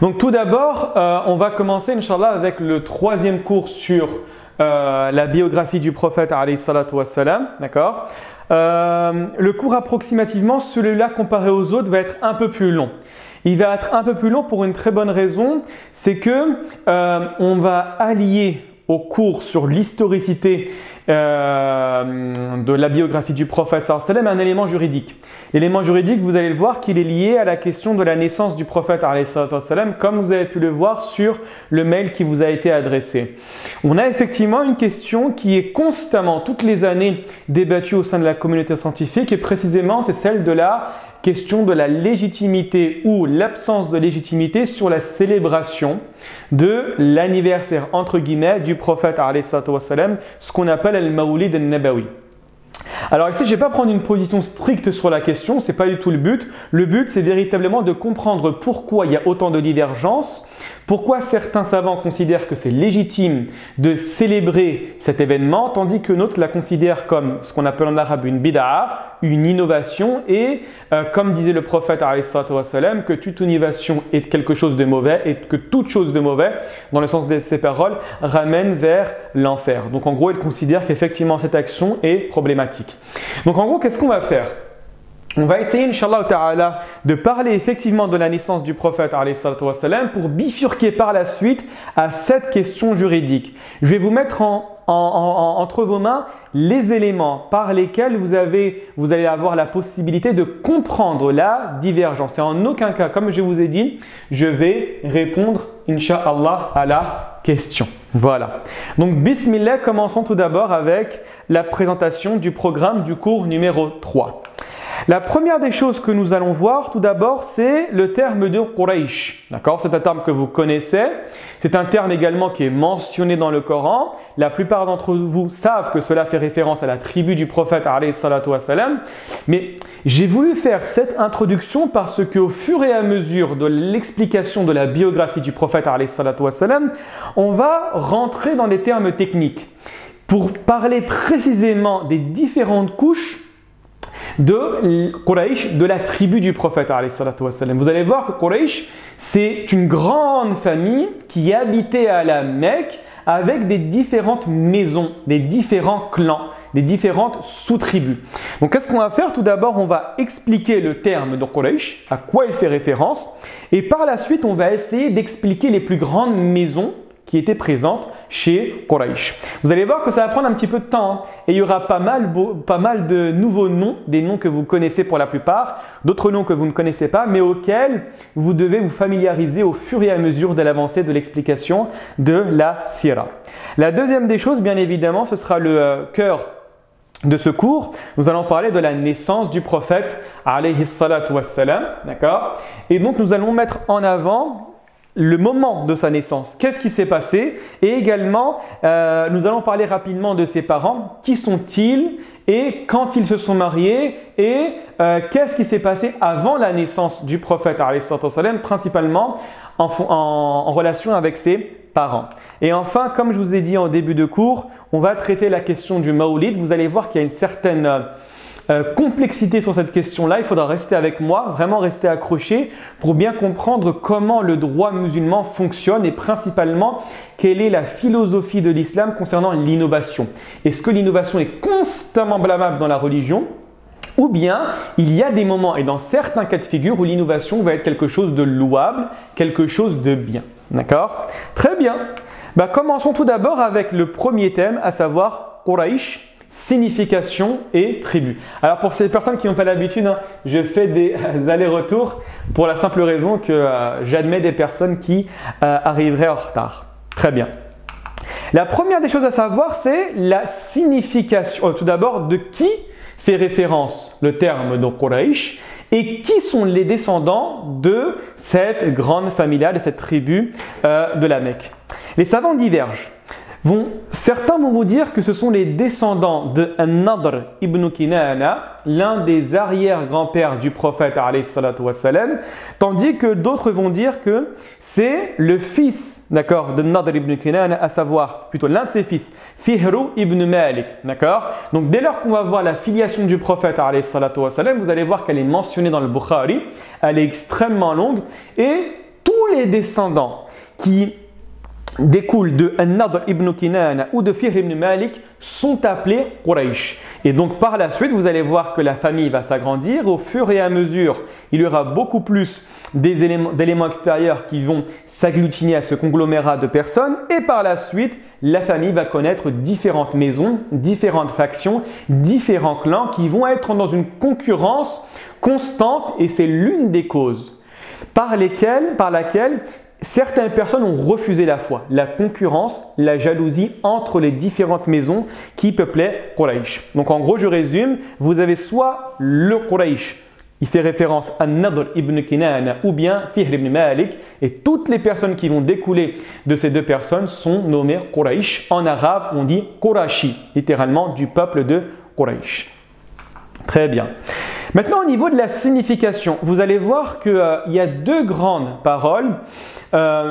Donc tout d'abord, on va commencer, Inch'Allah, avec le troisième cours sur la biographie du prophète, alayhi salatu wassalam, d'accord. Le cours approximativement, celui-là comparé aux autres, va être un peu plus long. Il va être un peu plus long pour une très bonne raison, c'est que on va allier au cours sur l'historicité de la biographie du prophète sallallahu alayhi wa sallam un élément juridique. L'élément juridique, vous allez le voir qu'il est lié à la question de la naissance du prophète alayhi wa sallam, comme vous avez pu le voir sur le mail qui vous a été adressé. On a effectivement une question qui est constamment, toutes les années, débattue au sein de la communauté scientifique, et précisément c'est celle de la question de la légitimité ou l'absence de légitimité sur la célébration de l'anniversaire entre guillemets du prophète alayhi wa sallam, ce qu'on appelle al-Mawlid al-Nabawi. Alors ici, je ne vais pas prendre une position stricte sur la question, ce n'est pas du tout le but. Le but, c'est véritablement de comprendre pourquoi il y a autant de divergences, pourquoi certains savants considèrent que c'est légitime de célébrer cet événement, tandis que d'autres la considèrent comme ce qu'on appelle en arabe une bid'a, une innovation, et comme disait le prophète alayhi wa sallam, que toute innovation est quelque chose de mauvais et que toute chose de mauvais, dans le sens de ses paroles, ramène vers l'enfer. Donc en gros, il considère qu'effectivement cette action est problématique. Donc en gros, qu'est-ce qu'on va faire ? On va essayer, Inch'Allah Ta'ala, de parler effectivement de la naissance du prophète alayhi wa sallam pour bifurquer par la suite à cette question juridique. Je vais vous mettre entre vos mains les éléments par lesquels vous allez avoir la possibilité de comprendre la divergence. Et en aucun cas, comme je vous ai dit, je vais répondre, Inch'Allah, à la question. Voilà. Donc, Bismillah, commençons tout d'abord avec la présentation du programme du cours numéro 3. La première des choses que nous allons voir tout d'abord, c'est le terme de Quraysh. D'accord ? C'est un terme que vous connaissez. C'est un terme également qui est mentionné dans le Coran. La plupart d'entre vous savent que cela fait référence à la tribu du prophète alayhi salatu wassalam. Mais j'ai voulu faire cette introduction parce qu'au fur et à mesure de l'explication de la biographie du prophète alayhi salatu wassalam, on va rentrer dans des termes techniques pour parler précisément des différentes couches de Quraysh, de la tribu du prophète alayhi salatu wassalam. Vous allez voir que Quraysh, c'est une grande famille qui habitait à la Mecque avec des différentes maisons, des différents clans, des différentes sous-tribus. Donc qu'est-ce qu'on va faire ? Tout d'abord, on va expliquer le terme de Quraysh, à quoi il fait référence, et par la suite, on va essayer d'expliquer les plus grandes maisons qui étaient présentes chez Quraysh. Vous allez voir que ça va prendre un petit peu de temps, hein, et il y aura pas mal de nouveaux noms, des noms que vous connaissez pour la plupart, d'autres noms que vous ne connaissez pas, mais auxquels vous devez vous familiariser au fur et à mesure de l'avancée de l'explication de la Sira. La deuxième des choses, bien évidemment, ce sera le cœur de ce cours. Nous allons parler de la naissance du prophète alayhi salatu wassalam, d'accord ? Et donc nous allons mettre en avant le moment de sa naissance, qu'est-ce qui s'est passé, et également nous allons parler rapidement de ses parents, qui sont-ils et quand ils se sont mariés, et qu'est-ce qui s'est passé avant la naissance du prophète alayhi sallam, principalement en relation avec ses parents. Et enfin, comme je vous ai dit en début de cours, on va traiter la question du Mawlid. Vous allez voir qu'il y a une certaine complexité sur cette question-là. Il faudra rester avec moi, vraiment rester accroché pour bien comprendre comment le droit musulman fonctionne et principalement quelle est la philosophie de l'islam concernant l'innovation. Est-ce que l'innovation est constamment blâmable dans la religion ? Ou bien, il y a des moments et dans certains cas de figure où l'innovation va être quelque chose de louable, quelque chose de bien. D'accord ? Très bien. Commençons tout d'abord avec le premier thème, à savoir Quraysh, signification et tribu. Alors pour ces personnes qui n'ont pas l'habitude, hein, je fais des allers-retours pour la simple raison que j'admets des personnes qui arriveraient en retard. Très bien. La première des choses à savoir, c'est la signification. Tout d'abord, de qui fait référence le terme de Quraysh et qui sont les descendants de cette grande famille-là, de cette tribu de la Mecque. Les savants divergent. Certains vont vous dire que ce sont les descendants de An-Nadr ibn Kinana, l'un des arrière-grands-pères du prophète alayhi salatu wassalam, tandis que d'autres vont dire que c'est le fils, d'accord, de Nadr ibn Kinana, à savoir plutôt l'un de ses fils, Fihru ibn Malik, d'accord. Donc dès lors qu'on va voir la filiation du prophète alayhi salatu wassalam, vous allez voir qu'elle est mentionnée dans le Bukhari, elle est extrêmement longue et tous les descendants qui découlent de An-Nadr ibn Kinana ou de Fihr ibn Malik sont appelés Quraysh. Et donc par la suite, vous allez voir que la famille va s'agrandir. Au fur et à mesure, il y aura beaucoup plus d'éléments extérieurs qui vont s'agglutiner à ce conglomérat de personnes. Et par la suite, la famille va connaître différentes maisons, différentes factions, différents clans qui vont être dans une concurrence constante. Et c'est l'une des causes par laquelle certaines personnes ont refusé la foi, la concurrence, la jalousie entre les différentes maisons qui peuplaient Quraysh. Donc en gros, je résume, vous avez soit le Quraysh, il fait référence à Nadr ibn Kinana ou bien Fihr ibn Malik, et toutes les personnes qui vont découler de ces deux personnes sont nommées Quraysh. En arabe, on dit Qurashi, littéralement du peuple de Quraysh. Très bien. Maintenant, au niveau de la signification, vous allez voir qu'il y a deux grandes paroles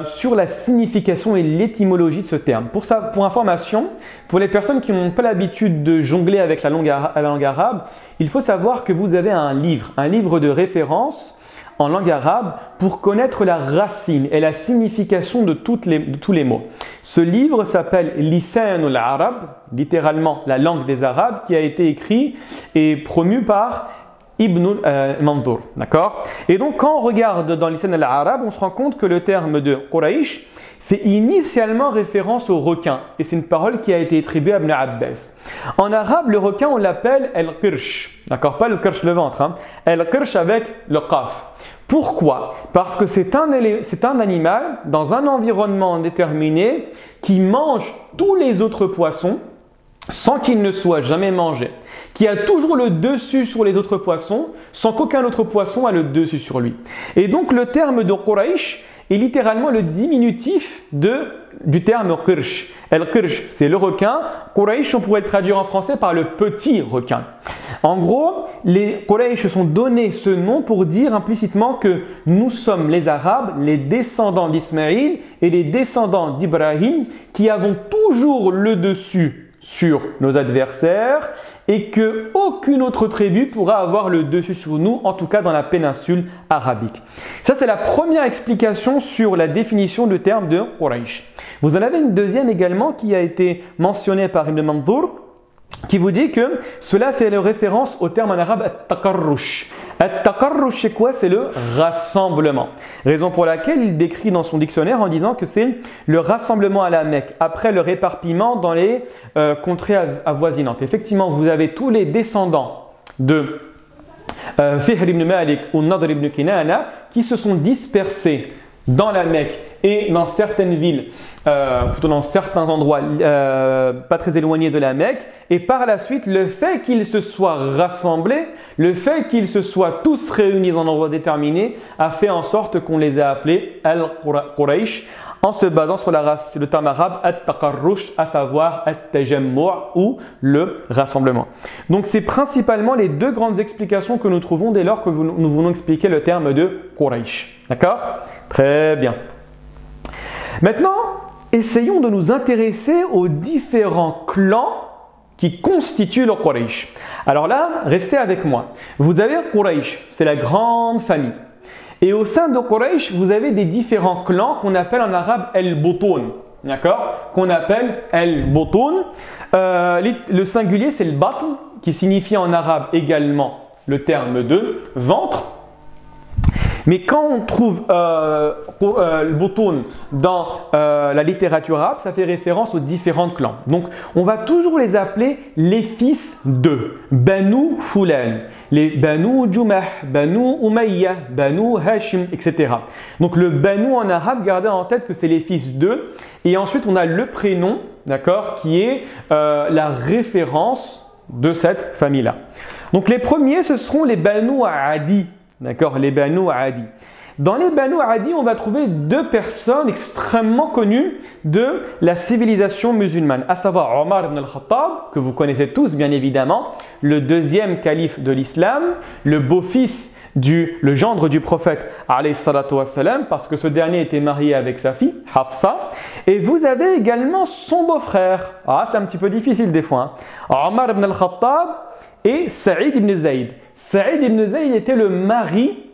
sur la signification et l'étymologie de ce terme. Pour information, pour les personnes qui n'ont pas l'habitude de jongler avec la langue arabe, il faut savoir que vous avez un livre de référence en langue arabe pour connaître la racine et la signification de tous les mots. Ce livre s'appelle Lisanul Arab, littéralement la langue des Arabes, qui a été écrit et promu par Ibn Manzour, d'accord? Et donc quand on regarde dans Lisan al-Arab, on se rend compte que le terme de Quraysh fait initialement référence au requin, et c'est une parole qui a été attribuée à Ibn Abbas. En arabe, le requin, on l'appelle al-Qirsh, d'accord? Pas le Qirsh le ventre, hein? Al-Qirsh avec le qaf. Pourquoi? Parce que c'est un animal dans un environnement déterminé qui mange tous les autres poissons sans qu'il ne soit jamais mangé, qui a toujours le dessus sur les autres poissons sans qu'aucun autre poisson a le dessus sur lui. Et donc le terme de Quraysh est littéralement le diminutif du terme Qirsh. Al-Qirsh, c'est le requin. Quraysh, on pourrait le traduire en français par le petit requin. En gros, les Quraysh sont donné ce nom pour dire implicitement que nous sommes les Arabes, les descendants d'Ismaïl et les descendants d'Ibrahim qui avons toujours le dessus sur nos adversaires et que aucune autre tribu pourra avoir le dessus sur nous, en tout cas dans la péninsule arabique. Ça, c'est la première explication sur la définition du terme de Quraysh. Vous en avez une deuxième également qui a été mentionnée par Ibn Manzour, qui vous dit que cela fait référence au terme en arabe at-taqarrush. At-taqarrush, c'est quoi? C'est le rassemblement. Raison pour laquelle il décrit dans son dictionnaire en disant que c'est le rassemblement à la Mecque après le réparpillement dans les contrées avoisinantes. Effectivement, vous avez tous les descendants de Fihr ibn Malik ou Nadr ibn Kinana qui se sont dispersés dans la Mecque et dans certaines villes, plutôt dans certains endroits pas très éloignés de la Mecque. Et par la suite, le fait qu'ils se soient rassemblés, le fait qu'ils se soient tous réunis dans un endroit déterminé, a fait en sorte qu'on les a appelés Al-Quraysh en se basant sur le terme arabe At-Taqarrush, à savoir At-Tajammu' ou le rassemblement. Donc c'est principalement les deux grandes explications que nous trouvons dès lors que nous voulons expliquer le terme de Quraysh. D'accord? Très bien. Maintenant, essayons de nous intéresser aux différents clans qui constituent le Quraysh. Alors là, restez avec moi. Vous avez Quraysh, c'est la grande famille. Et au sein de Quraysh, vous avez des différents clans qu'on appelle en arabe al-Butun. D'accord? Qu'on appelle al-Butun. Le singulier, c'est le batn, qui signifie en arabe également le terme de ventre. Mais quand on trouve le butun dans la littérature arabe, ça fait référence aux différents clans. Donc, on va toujours les appeler les fils de Banu Fulan, les Banu Jumah, Banu Umayya, Banu Hashim, etc. Donc, le Banu en arabe, gardez en tête que c'est les fils de. Et ensuite, on a le prénom, d'accord, qui est la référence de cette famille-là. Donc, les premiers, ce seront les Banu Adi. D'accord, les Banu Adi. Dans les Banu Adi, on va trouver deux personnes extrêmement connues de la civilisation musulmane, à savoir Omar ibn al-Khattab, que vous connaissez tous bien évidemment, le deuxième calife de l'islam, le beau-fils le gendre du prophète alayhi salatu wassalam, parce que ce dernier était marié avec sa fille, Hafsa. Et vous avez également son beau-frère. Ah, c'est un petit peu difficile des fois. Hein. Omar ibn al-Khattab et Saïd ibn Zayd. Saïd ibn Zayd était le mari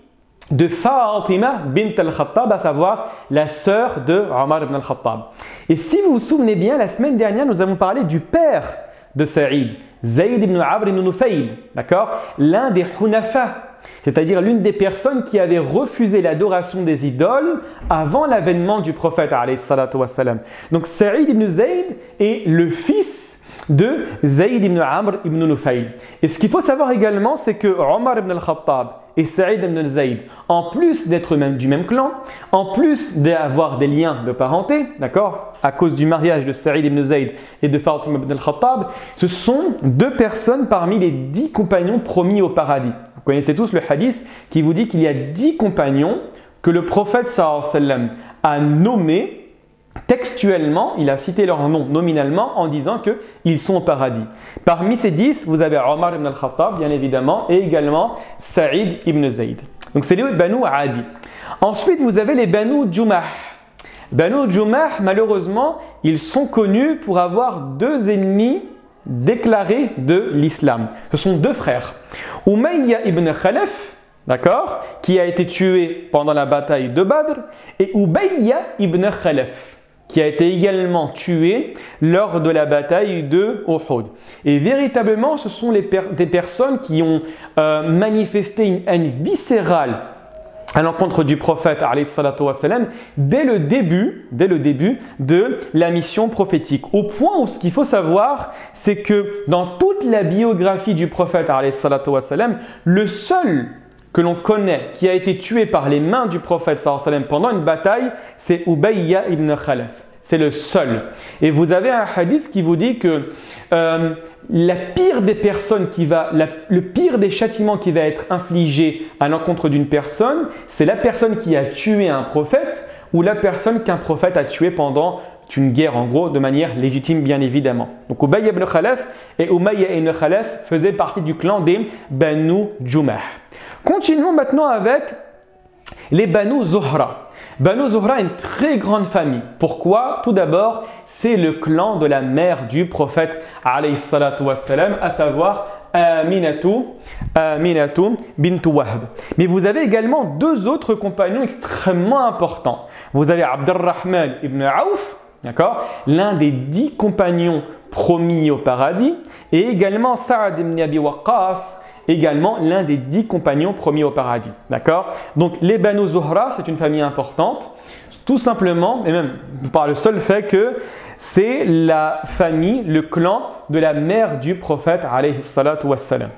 de Fatima bint al-Khattab, à savoir la sœur de Omar ibn al-Khattab. Et si vous vous souvenez bien, la semaine dernière, nous avons parlé du père de Saïd, Zayd ibn Amr ibn Nufayl, d'accord, l'un des Hunafa, c'est-à-dire l'une des personnes qui avait refusé l'adoration des idoles avant l'avènement du prophète alayhi salatu wassalam. Donc Saïd ibn Zayd est le fils de Zayd ibn Amr ibn Nufayl. Et ce qu'il faut savoir également, c'est que Omar ibn al-Khattab et Saïd ibn Zayd, en plus d'être du même clan, en plus d'avoir des liens de parenté, d'accord, à cause du mariage de Saïd ibn Zayd et de Fatima ibn al-Khattab, ce sont deux personnes parmi les 10 compagnons promis au paradis. Vous connaissez tous le hadith qui vous dit qu'il y a 10 compagnons que le prophète sallallahu alayhi wa sallam a nommés. Textuellement, il a cité leur nom nominalement en disant qu'ils sont au paradis. Parmi ces 10, vous avez Omar ibn al-Khattab, bien évidemment, et également Saïd ibn Zayd. Donc, c'est les Banu Adi. Ensuite, vous avez les Banu Jumah. Banu Jumah, malheureusement, ils sont connus pour avoir 2 ennemis déclarés de l'islam. Ce sont 2 frères. Umayya ibn Khalaf, d'accord, qui a été tué pendant la bataille de Badr, et Ubayya ibn Khalaf, qui a été également tué lors de la bataille de Uhud. Et véritablement, ce sont des personnes qui ont manifesté une haine viscérale à l'encontre du prophète alayhi salatu wassalam, dès le début de la mission prophétique. Au point où ce qu'il faut savoir, c'est que dans toute la biographie du prophète alayhi salatu wassalam, le seul que l'on connaît qui a été tué par les mains du prophète sallallahu alayhi wa sallam pendant une bataille, c'est Ubayya ibn Khalaf. C'est le seul. Et vous avez un hadith qui vous dit que la pire des personnes le pire des châtiments qui va être infligé à l'encontre d'une personne, c'est la personne qui a tué un prophète ou la personne qu'un prophète a tué pendant une guerre, en gros, de manière légitime, bien évidemment. Donc, Ubayya ibn Khalaf et Umayya ibn Khalaf faisaient partie du clan des Banu Jumah. Continuons maintenant avec les Banu Zuhra. Banu Zuhra est une très grande famille. Pourquoi? Tout d'abord, c'est le clan de la mère du prophète alayhi salatu wassalam, à savoir Aminatu bint Wahb. Mais vous avez également 2 autres compagnons extrêmement importants. Vous avez Abdurrahman ibn Auf, d'accord, l'un des 10 compagnons promis au paradis, et également Sa'ad ibn Abi Waqqas, également l'un des 10 compagnons promis au paradis. D'accord? Donc les Banu Zuhra, c'est une famille importante, tout simplement, et même par le seul fait que c'est la famille, le clan de la mère du prophète alayhi salatu wassalam.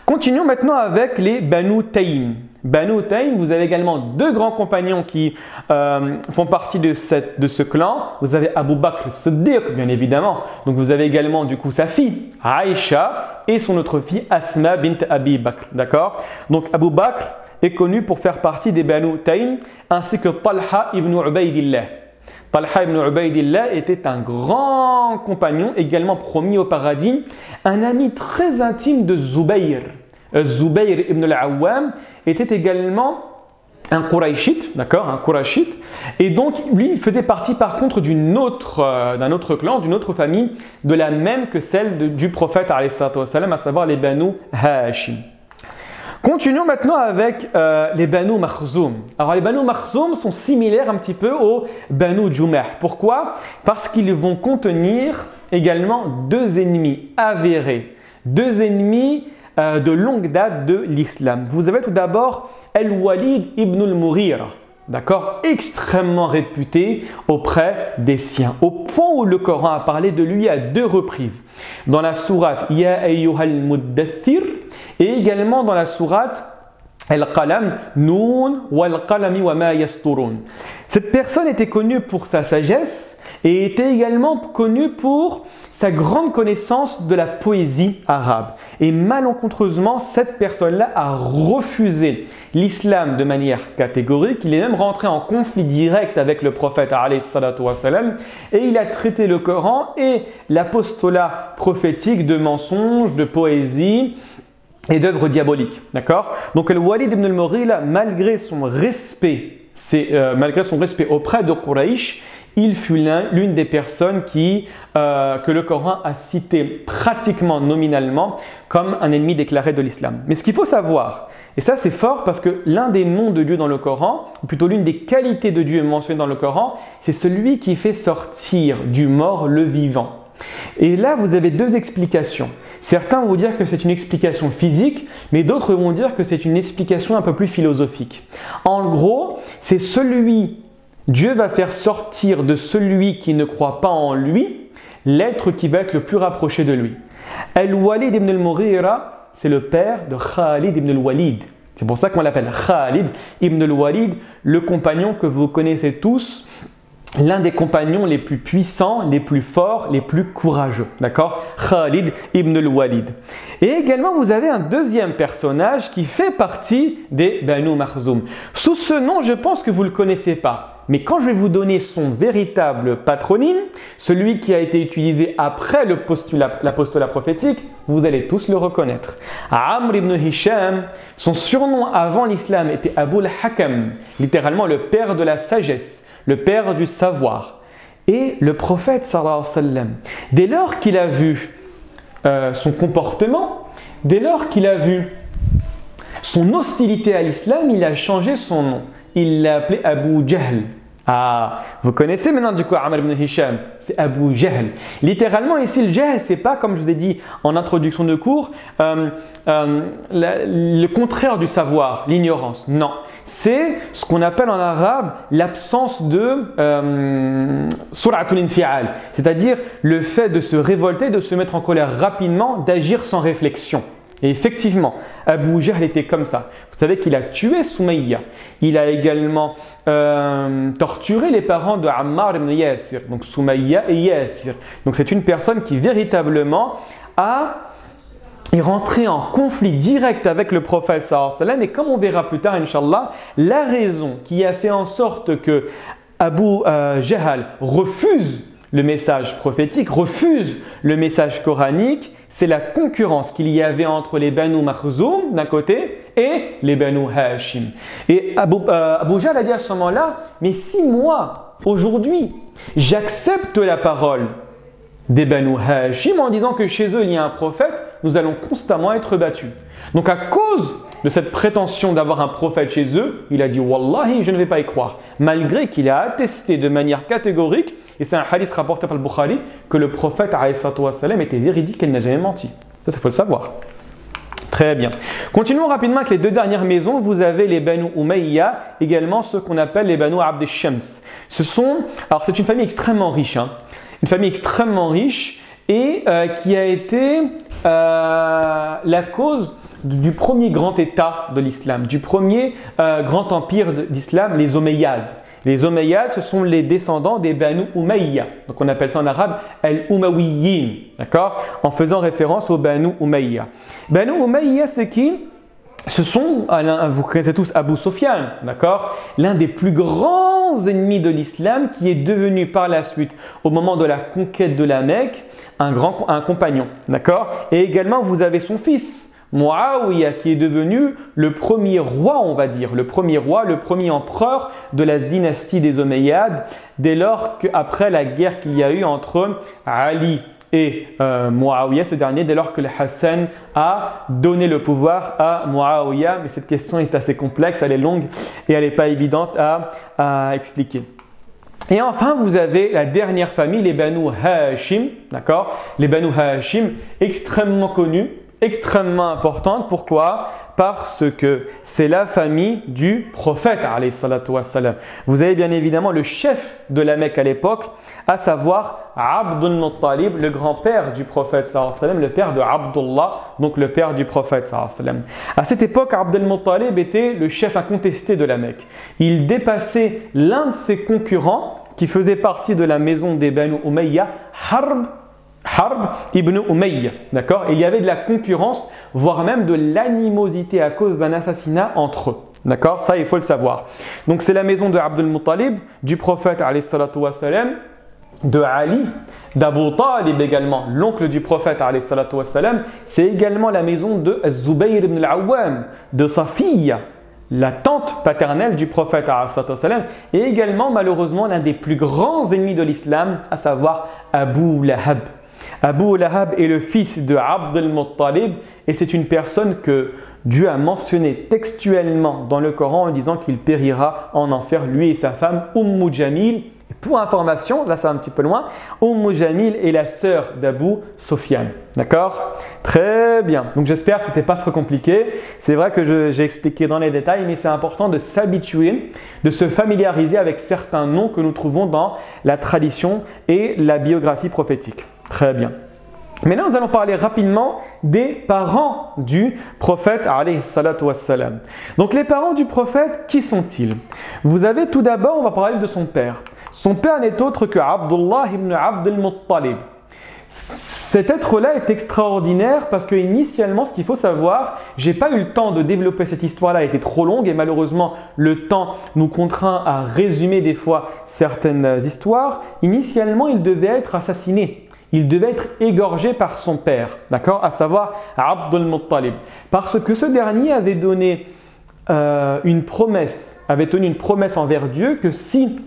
Continuons maintenant avec les Banu Taym. Banu Taym, vous avez également 2 grands compagnons qui font partie de ce clan. Vous avez Abu Bakr Siddiq, bien évidemment. Donc vous avez également du coup sa fille Aïcha et son autre fille Asma bint Abi Bakr. D'accord? Donc Abu Bakr est connu pour faire partie des Banu Taym, ainsi que Talha ibn Ubaydillah. Talha ibn Ubaydillah était un grand compagnon, également promis au paradis, un ami très intime de Zubayr. Zubayr ibn al-Awwam était également un Qurayshite, d'accord, un Qurayshite, et donc lui il faisait partie par contre d'un autre clan, d'une autre famille, de la même que celle du prophète alayhi salatu wassalam, à savoir les Banu Hashim. Continuons maintenant avec les Banu Makhzoum. Alors les Banu Makhzoum sont similaires un petit peu aux Banu Jumah. Pourquoi? Parce qu'ils vont contenir également 2 ennemis avérés, 2 ennemis de longue date de l'islam. Vous avez tout d'abord Al-Walid ibn al-Mughira, d'accord, extrêmement réputé auprès des siens, au point où le Coran a parlé de lui à 2 reprises. Dans la sourate Ya ayyuhal muddathir et également dans la sourate Al-Qalam, Noun wal-Qalami wa ma yasturun. Cette personne était connue pour sa sagesse et était également connue pour sa grande connaissance de la poésie arabe. Et malencontreusement, cette personne-là a refusé l'islam de manière catégorique. Il est même rentré en conflit direct avec le prophète alayhi salatu wassalam, et il a traité le Coran et l'apostolat prophétique de mensonges, de poésie et d'œuvres diaboliques. D'accord? Donc le Walid ibn al-Mughira, malgré son respect auprès de Quraysh, il fut l'une des personnes que le Coran a cité pratiquement nominalement comme un ennemi déclaré de l'islam. Mais ce qu'il faut savoir, et ça c'est fort parce que l'un des noms de Dieu dans le Coran, ou plutôt l'une des qualités de Dieu mentionnée dans le Coran, c'est celui qui fait sortir du mort le vivant. Et là, vous avez deux explications. Certains vont dire que c'est une explication physique, mais d'autres vont dire que c'est une explication un peu plus philosophique. En gros, c'est Dieu va faire sortir de celui qui ne croit pas en lui, l'être qui va être le plus rapproché de lui. Al-Walid ibn al-Mughira, c'est le père de Khalid ibn al-Walid. C'est pour ça qu'on l'appelle Khalid ibn al-Walid, le compagnon que vous connaissez tous, l'un des compagnons les plus puissants, les plus forts, les plus courageux. D'accord? Khalid ibn al-Walid. Et également, vous avez un deuxième personnage qui fait partie des Banu Makhzoum. Sous ce nom, je pense que vous ne le connaissez pas. Mais quand je vais vous donner son véritable patronyme, celui qui a été utilisé après l'apostolat prophétique, vous allez tous le reconnaître. Amr ibn Hisham, son surnom avant l'islam était Abu al-Hakam, littéralement le père de la sagesse, le père du savoir. Et le prophète sallallahu alayhi wa sallam, dès lors qu'il a vu son comportement, dès lors qu'il a vu son hostilité à l'islam, il a changé son nom. Il l'a appelé Abu Jahl. Ah, vous connaissez maintenant du coup Amr ibn Hisham, c'est Abu Jahl. Littéralement ici, le Jahl, c'est pas comme je vous ai dit en introduction de cours, le contraire du savoir, l'ignorance. Non, c'est ce qu'on appelle en arabe l'absence de sur'atul infi'al, c'est-à-dire le fait de se révolter, de se mettre en colère rapidement, d'agir sans réflexion. Et effectivement, Abu Jahl était comme ça. Vous savez qu'il a tué Soumaïa. Il a également torturé les parents de Ammar ibn Yasir, donc Soumaïa et Yasir. Donc c'est une personne qui véritablement est rentrée en conflit direct avec le prophète sallallahu alayhi wa sallam. Et comme on verra plus tard, Inch'Allah, la raison qui a fait en sorte que Abu Jahl refuse le message prophétique, refuse le message coranique, c'est la concurrence qu'il y avait entre les Banu Makhzoum d'un côté et les Banu Hashim. Et Abu Jahl a dit à ce moment-là, mais si moi, aujourd'hui, j'accepte la parole des Banu Hashim en disant que chez eux il y a un prophète, nous allons constamment être battus. Donc à cause de cette prétention d'avoir un prophète chez eux, il a dit « Wallahi, je ne vais pas y croire ». Malgré qu'il a attesté de manière catégorique, et c'est un hadith rapporté par le Bukhari, que le prophète était véridique et il n'a jamais menti. Ça, il faut le savoir. Très bien. Continuons rapidement avec les deux dernières maisons. Vous avez les Banu Umayya, également ceux qu'on appelle les Banu Abd al-Shams. Alors c'est une famille extrêmement riche, une famille extrêmement riche et qui a été la cause du premier grand État de l'islam, du premier grand empire d'islam, les Omeyyades. Les Omeyyades, ce sont les descendants des Banu Umayya. Donc on appelle ça en arabe Al-Umayyin, d'accord? En faisant référence aux Banu Umayya. Banu Umayya, c'est qui? Ce sont, vous connaissez tous Abu Sufyan, d'accord? L'un des plus grands ennemis de l'islam qui est devenu par la suite, au moment de la conquête de la Mecque, un compagnon, d'accord? Et également, vous avez son fils, Muawiyah, qui est devenu le premier roi, on va dire, le premier empereur de la dynastie des Omeyyades, dès lors qu'après la guerre qu'il y a eu entre Ali et Muawiyah, ce dernier, dès lors que le Hassan a donné le pouvoir à Muawiyah. Mais cette question est assez complexe, elle est longue et elle n'est pas évidente à expliquer. Et enfin, vous avez la dernière famille, les Banu Hashim, d'accord? Les Banu Hashim, extrêmement connus, extrêmement importante. Pourquoi? Parce que c'est la famille du prophète alayhi salatu wassalam. Vous avez bien évidemment le chef de la Mecque à l'époque, à savoir Abdul Muttalib, le grand-père du prophète sallallahu alayhi wa sallam, le père de Abdullah, donc le père du prophète sallallahu alayhi wa sallam. À cette époque, Abdul Muttalib était le chef incontesté de la Mecque. Il dépassait l'un de ses concurrents qui faisait partie de la maison des Banu Umayya, Harb ibn Umayya, d'accord? Il y avait de la concurrence, voire même de l'animosité à cause d'un assassinat entre eux, d'accord? Ça, il faut le savoir. Donc, c'est la maison de Abdul Muttalib, du prophète, alayhi salatu wassalam, de Ali, d'Abu Talib également, l'oncle du prophète, alayhi salatu wassalam. C'est également la maison de Zubayr ibn al-Awwam, de Safiya, la tante paternelle du prophète et également malheureusement l'un des plus grands ennemis de l'islam, à savoir Abu Lahab. Abu Lahab est le fils de Abd al-Muttalib et c'est une personne que Dieu a mentionné textuellement dans le Coran en disant qu'il périra en enfer, lui et sa femme Jamil. Et pour information, là ça va un petit peu loin, Jamil est la sœur d'Abu Sufyan. D'accord? Très bien. Donc j'espère que ce n'était pas trop compliqué. C'est vrai que j'ai expliqué dans les détails, mais c'est important de s'habituer, de se familiariser avec certains noms que nous trouvons dans la tradition et la biographie prophétique. Très bien. Maintenant, nous allons parler rapidement des parents du prophète alayhi salatu wassalam. Donc les parents du prophète, qui sont-ils? Vous avez tout d'abord, on va parler de son père. Son père n'est autre que Abdullah ibn Abd al-Muttalib. Cet être-là est extraordinaire parce que initialement, ce qu'il faut savoir, j'ai pas eu le temps de développer cette histoire-là, elle était trop longue et malheureusement le temps nous contraint à résumer des fois certaines histoires. Initialement, il devait être assassiné. Il devait être égorgé par son père, d'accord, à savoir Abd al-Muttalib, parce que ce dernier avait donné une promesse envers Dieu que si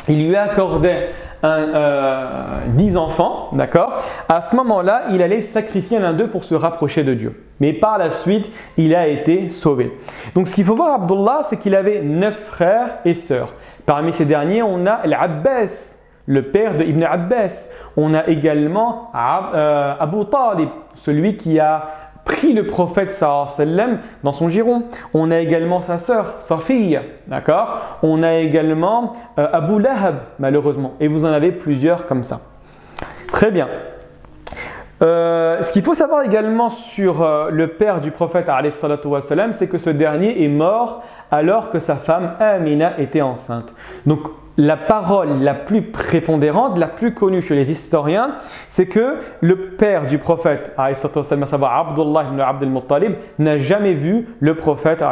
il lui accordait 10 enfants, d'accord, à ce moment-là, il allait sacrifier l'un d'eux pour se rapprocher de Dieu. Mais par la suite, il a été sauvé. Donc ce qu'il faut voir Abdullah, c'est qu'il avait 9 frères et sœurs. Parmi ces derniers, on a l'Abbas, le père de Ibn Abbas. On a également Abu Talib, celui qui a pris le prophète sallallahu alayhi wa sallam dans son giron. On a également sa sœur, Safiya, d'accord. On a également Abu Lahab, malheureusement. Et vous en avez plusieurs comme ça. Très bien. Ce qu'il faut savoir également sur le père du prophète alayhi salatu wa sallam, c'est que ce dernier est mort alors que sa femme Amina était enceinte. Donc, la parole la plus prépondérante, la plus connue chez les historiens, c'est que le père du prophète, à savoir Abdullah ibn Abd al-Muttalib, n'a jamais vu le prophète.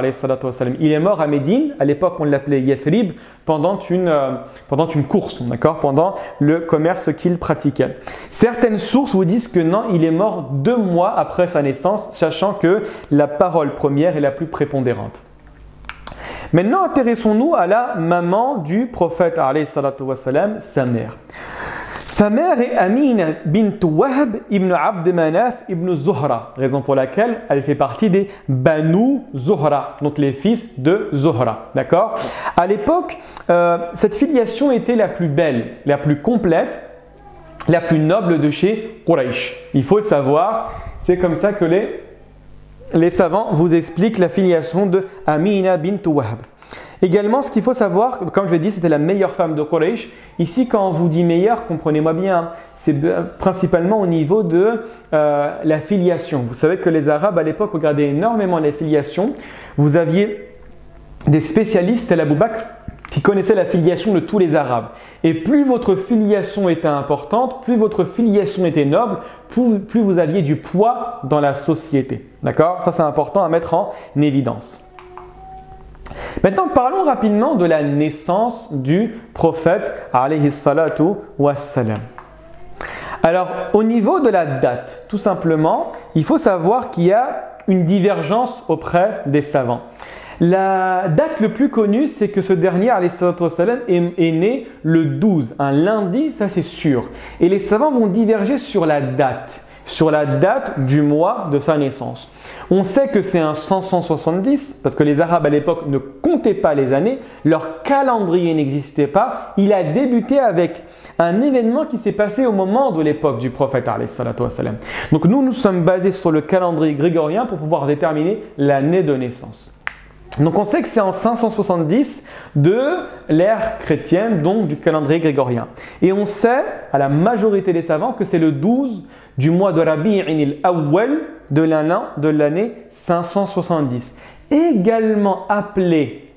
Il est mort à Médine, à l'époque on l'appelait Yathrib, pendant une course, d'accord, pendant le commerce qu'il pratiquait. Certaines sources vous disent que non, il est mort 2 mois après sa naissance, sachant que la parole première est la plus prépondérante. Maintenant, intéressons-nous à la maman du prophète, alayhi salatu wassalam, sa mère. Sa mère est Amina bint Wahb ibn Abd Manaf ibn Zuhra, raison pour laquelle elle fait partie des Banu Zuhra, donc les fils de Zuhra. D'accord? À l'époque, cette filiation était la plus belle, la plus complète, la plus noble de chez Quraysh. Il faut le savoir, c'est comme ça que les savants vous expliquent la filiation de Amina bint Wahb. Également, ce qu'il faut savoir, comme je l'ai dit, c'était la meilleure femme de Quraysh. Ici, quand on vous dit meilleure, comprenez-moi bien, c'est principalement au niveau de la filiation. Vous savez que les Arabes, à l'époque, regardaient énormément les filiations. Vous aviez des spécialistes, tel Abu Bakr, qui connaissaient la filiation de tous les Arabes. Et plus votre filiation était importante, plus votre filiation était noble, plus vous aviez du poids dans la société. D'accord? Ça, c'est important à mettre en évidence. Maintenant, parlons rapidement de la naissance du prophète alayhi salatu wassalam. Alors, au niveau de la date, tout simplement, il faut savoir qu'il y a une divergence auprès des savants. La date le plus connue, c'est que ce dernier, alayhi salatu wassalam, est né le 12, un lundi, ça c'est sûr. Et les savants vont diverger sur la date du mois de sa naissance. On sait que c'est un 570 parce que les Arabes à l'époque ne comptaient pas les années, leur calendrier n'existait pas. Il a débuté avec un événement qui s'est passé au moment de l'époque du prophète alayhi salatu wassalam. Donc nous sommes basés sur le calendrier grégorien pour pouvoir déterminer l'année de naissance. Donc on sait que c'est en 570 de l'ère chrétienne, donc du calendrier grégorien. Et on sait, à la majorité des savants, que c'est le 12 du mois de Rabi'in al-Awwal de l'année 570. Également appelé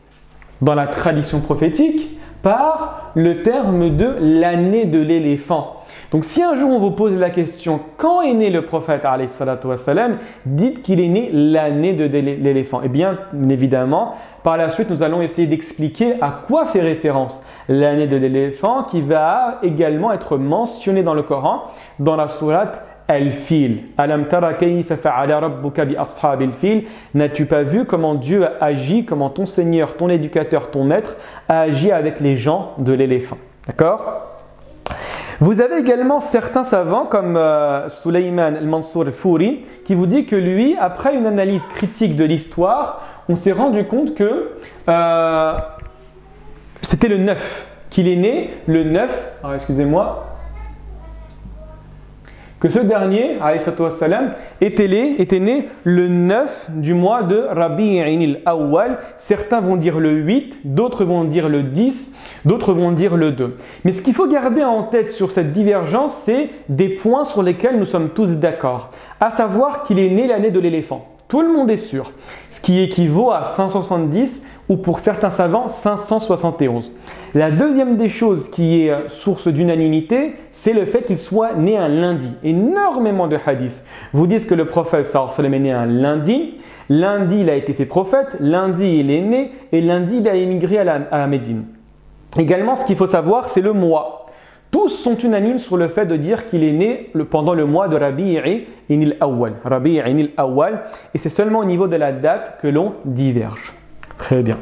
dans la tradition prophétique par le terme de l'année de l'éléphant. Donc si un jour on vous pose la question quand est né le prophète alayhi salatu wassalam, dites qu'il est né l'année de l'éléphant. Et bien évidemment, par la suite nous allons essayer d'expliquer à quoi fait référence l'année de l'éléphant qui va également être mentionnée dans le Coran, dans la sourate al-fil. Alam tara kayfa fa'ala rabbuka bi ashabil fil. N'as-tu pas vu comment Dieu a agi, comment ton Seigneur, ton éducateur, ton maître a agi avec les gens de l'éléphant. D'accord? Vous avez également certains savants comme Suleyman al-Mansour al-Fouri qui vous dit que lui, après une analyse critique de l'histoire, on s'est rendu compte que c'était le 9, qu'il est né le 9, alors excusez-moi, que ce dernier, était né le 9 du mois de Rabi'in al-Awwal. Certains vont dire le 8, d'autres vont dire le 10, d'autres vont dire le 2. Mais ce qu'il faut garder en tête sur cette divergence, c'est des points sur lesquels nous sommes tous d'accord. À savoir qu'il est né l'année de l'éléphant. Tout le monde est sûr. Ce qui équivaut à 570 ou pour certains savants 571. La deuxième des choses qui est source d'unanimité, c'est le fait qu'il soit né un lundi. Énormément de hadiths vous disent que le prophète sallallahu alayhi wa sallam est né un lundi. Lundi, il a été fait prophète. Lundi, il est né. Et lundi, il a émigré à Médine. Également, ce qu'il faut savoir, c'est le mois. Tous sont unanimes sur le fait de dire qu'il est né pendant le mois de Rabi'in al-Awwal. Rabi'in al-Awwal. Et c'est seulement au niveau de la date que l'on diverge. Très bien.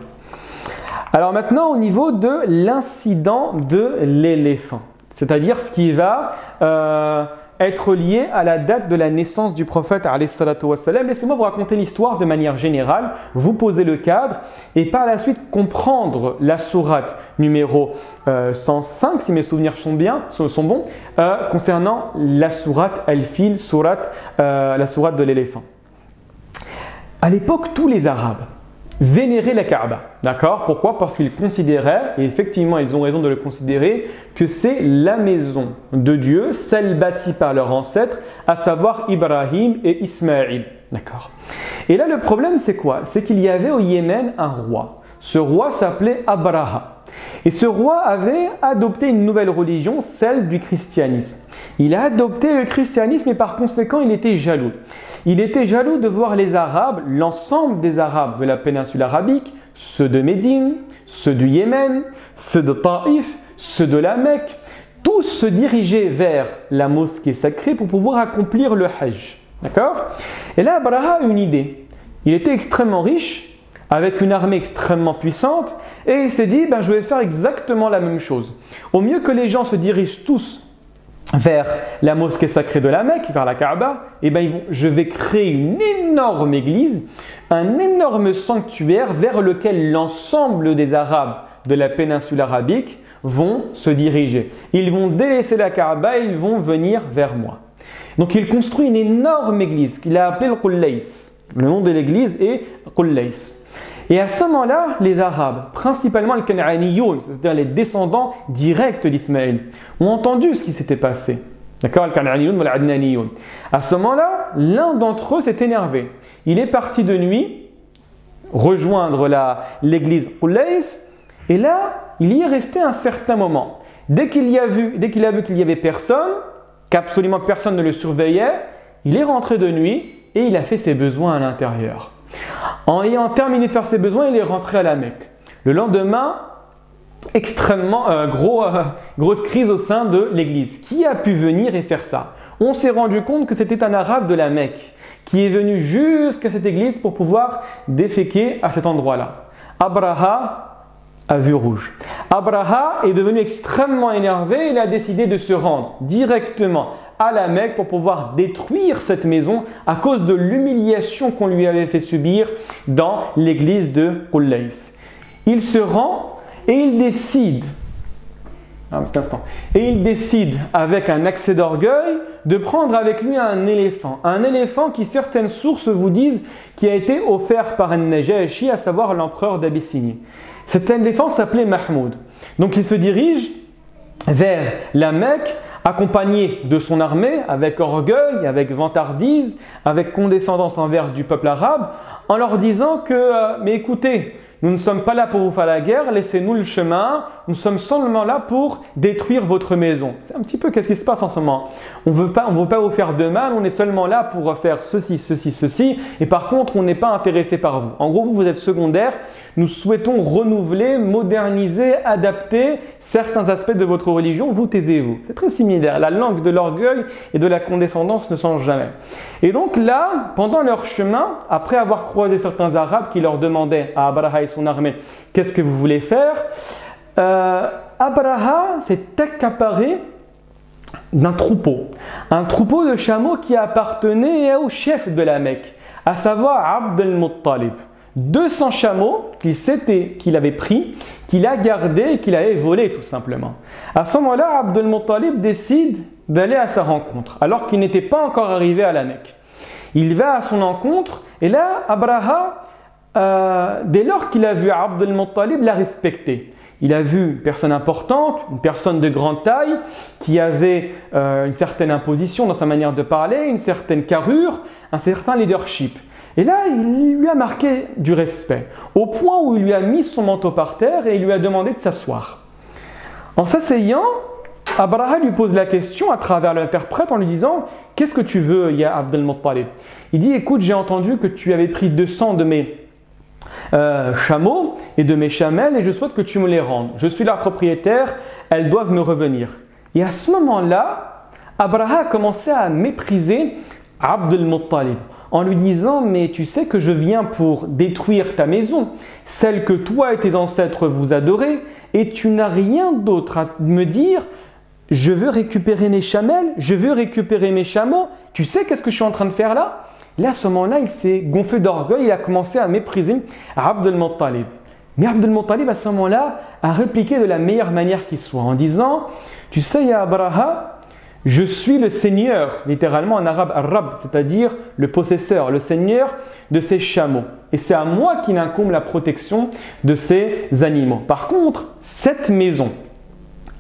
Alors maintenant, au niveau de l'incident de l'éléphant, c'est-à-dire ce qui va être lié à la date de la naissance du prophète alayhi salatu wassalam. Laissez-moi vous raconter l'histoire de manière générale, vous poser le cadre et par la suite comprendre la sourate numéro 105, si mes souvenirs sont bons, concernant la sourate Al-Fil, la sourate de l'éléphant. À l'époque, tous les Arabes vénérer la Kaaba. D'accord? Pourquoi? Parce qu'ils considéraient, et effectivement ils ont raison de le considérer, que c'est la maison de Dieu, celle bâtie par leurs ancêtres, à savoir Ibrahim et Ismaïl. D'accord? Et là le problème c'est quoi? C'est qu'il y avait au Yémen un roi. Ce roi s'appelait Abraha. Et ce roi avait adopté une nouvelle religion, celle du christianisme. Il a adopté le christianisme et par conséquent il était jaloux. Il était jaloux de voir les Arabes, l'ensemble des Arabes de la péninsule arabique, ceux de Médine, ceux du Yémen, ceux de Taïf, ceux de la Mecque, tous se diriger vers la mosquée sacrée pour pouvoir accomplir le Hajj. D'accord? Et là, Abraha a une idée. Il était extrêmement riche, avec une armée extrêmement puissante, et il s'est dit, je vais faire exactement la même chose. Au mieux que les gens se dirigent tous vers la mosquée sacrée de la Mecque, vers la Kaaba, je vais créer une énorme église, un énorme sanctuaire vers lequel l'ensemble des Arabes de la péninsule arabique vont se diriger. Ils vont délaisser la Kaaba et ils vont venir vers moi. Donc il construit une énorme église qu'il a appelée le Qullays. Le nom de l'église est Qullays. Et à ce moment-là, les Arabes, principalement les Kan'aniyoun, c'est-à-dire les descendants directs d'Ismaël, ont entendu ce qui s'était passé. D'accord? Les Kan'aniyoun ou les Adnaniyoun. À ce moment-là, l'un d'entre eux s'est énervé. Il est parti de nuit rejoindre l'église Qullays et là, il y est resté un certain moment. Dès qu'il a vu qu'il n'y avait personne, qu'absolument personne ne le surveillait, il est rentré de nuit et il a fait ses besoins à l'intérieur. En ayant terminé de faire ses besoins, il est rentré à la Mecque. Le lendemain, extrêmement grosse crise au sein de l'église. Qui a pu venir et faire ça? On s'est rendu compte que c'était un arabe de la Mecque qui est venu jusqu'à cette église pour pouvoir déféquer à cet endroit-là. Abraha a vu rouge. Abraha est devenu extrêmement énervé et il a décidé de se rendre directement à la Mecque pour pouvoir détruire cette maison à cause de l'humiliation qu'on lui avait fait subir dans l'église de Qullays. Il se rend et il décide, avec un accès d'orgueil de prendre avec lui un éléphant qui certaines sources vous disent qui a été offert par An-Najashi, à savoir l'empereur d'Abyssinie. Cet éléphant s'appelait Mahmoud. Donc il se dirige vers la Mecque accompagné de son armée, avec orgueil, avec vantardise, avec condescendance envers du peuple arabe, en leur disant que, mais écoutez, nous ne sommes pas là pour vous faire la guerre, laissez-nous le chemin, nous sommes seulement là pour détruire votre maison. C'est un petit peu qu'est-ce qui se passe en ce moment. On ne veut pas vous faire de mal, on est seulement là pour faire ceci, ceci, ceci, et par contre, on n'est pas intéressé par vous. En gros, vous êtes secondaire, nous souhaitons renouveler, moderniser, adapter certains aspects de votre religion, vous taisez-vous. C'est très similaire, la langue de l'orgueil et de la condescendance ne change jamais. Et donc là, pendant leur chemin, après avoir croisé certains Arabes qui leur demandaient à Abraha et son armée, qu'est-ce que vous voulez faire? Abraha s'est accaparé d'un troupeau. Un troupeau de chameaux qui appartenait au chef de la Mecque, à savoir Abd al-Muttalib. 200 chameaux qu'il avait pris, qu'il a gardés et qu'il avait volés tout simplement. À ce moment-là, Abd al-Muttalib décide d'aller à sa rencontre, alors qu'il n'était pas encore arrivé à la Mecque. Il va à son encontre et là, Abraha, dès lors qu'il a vu Abd al-Muttalib, l'a respecté. Il a vu une personne importante, une personne de grande taille, qui avait une certaine imposition dans sa manière de parler, une certaine carrure, un certain leadership. Et là, il lui a marqué du respect, au point où il lui a mis son manteau par terre et il lui a demandé de s'asseoir. En s'asseyant, Abraha lui pose la question à travers l'interprète en lui disant « Qu'est-ce que tu veux, ya Abd al-Muttalib » Il dit « Écoute, j'ai entendu que tu avais pris 200 de mes chameaux et de mes chamelles et je souhaite que tu me les rendes. Je suis la propriétaire, elles doivent me revenir. » Et à ce moment-là, Abraha a commencé à mépriser Abd al-Muttalib en lui disant « Mais tu sais que je viens pour détruire ta maison, celle que toi et tes ancêtres vous adorez, et tu n'as rien d'autre à me dire. Je veux récupérer mes chamelles, je veux récupérer mes chameaux. Tu sais qu'est-ce que je suis en train de faire là ?» Là, à ce moment-là, il s'est gonflé d'orgueil, il a commencé à mépriser Abd al-Muttalib. Mais Abd al-Muttalib, à ce moment-là, a répliqué de la meilleure manière qui soit en disant « Tu sais, ya Abraha, je suis le seigneur, littéralement en arabe, Ar-Rab, c'est-à-dire le possesseur, le seigneur de ces chameaux. Et c'est à moi qu'il incombe la protection de ces animaux. Par contre, cette maison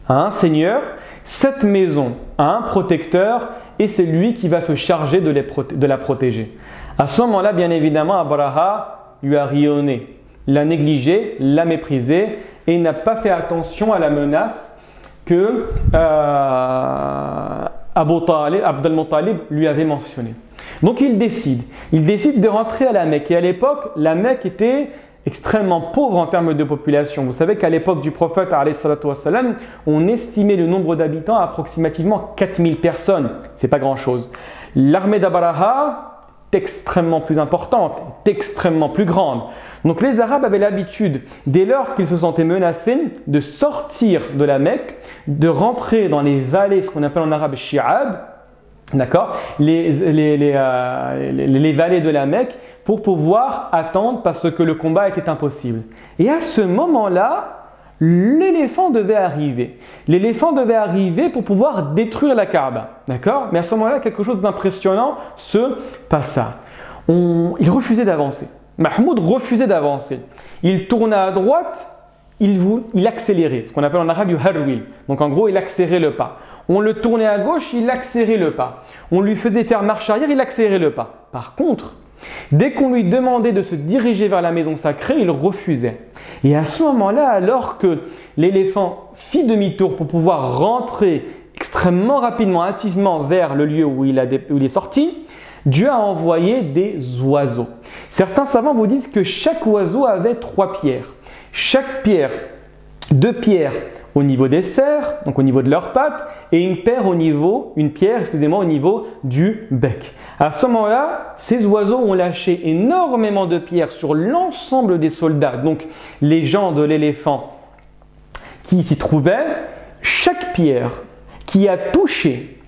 a un seigneur, cette maison a un protecteur et c'est lui qui va se charger de la protéger. » À ce moment-là, bien évidemment, Abraha lui a rayonné, l'a négligé, l'a méprisé et n'a pas fait attention à la menace que Abd al-Muttalib lui avait mentionné. Donc il décide de rentrer à la Mecque. Et à l'époque, la Mecque était extrêmement pauvre en termes de population. Vous savez qu'à l'époque du prophète, on estimait le nombre d'habitants à approximativement 4000 personnes. C'est pas grand-chose. L'armée d'Abraha est extrêmement plus importante, est extrêmement plus grande. Donc les Arabes avaient l'habitude, dès lors qu'ils se sentaient menacés, de sortir de la Mecque, de rentrer dans les vallées, ce qu'on appelle en arabe shi'ab, d'accord, les vallées de la Mecque, pour pouvoir attendre parce que le combat était impossible. Et à ce moment-là, l'éléphant devait arriver. L'éléphant devait arriver pour pouvoir détruire la Kaaba, d'accord? Mais à ce moment-là, quelque chose d'impressionnant se passa. Il refusait d'avancer. Mahmoud refusait d'avancer. Il tourna à droite, il accélérait, ce qu'on appelle en arabe yuharwil. Donc en gros, il accélérait le pas. On le tournait à gauche, il accélérait le pas. On lui faisait faire marche arrière, il accélérait le pas. Par contre, dès qu'on lui demandait de se diriger vers la maison sacrée, il refusait. Et à ce moment-là, alors que l'éléphant fit demi-tour pour pouvoir rentrer extrêmement rapidement, hâtivement vers le lieu où il est sorti, Dieu a envoyé des oiseaux. Certains savants vous disent que chaque oiseau avait 3 pierres. Chaque pierre, 2 pierres au niveau des cerfs, donc au niveau de leurs pattes, et une pierre au niveau du bec. À ce moment-là, ces oiseaux ont lâché énormément de pierres sur l'ensemble des soldats, donc les gens de l'éléphant qui s'y trouvaient. Chaque pierre qui a touché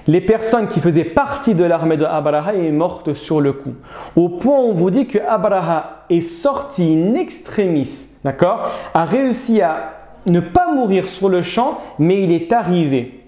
les personnes qui faisaient partie de l'armée de Abraha est morte sur le coup. Au point où on vous dit que Abraha est sorti in extremis, d'accord, a réussi à ne pas mourir sur le champ, mais il est arrivé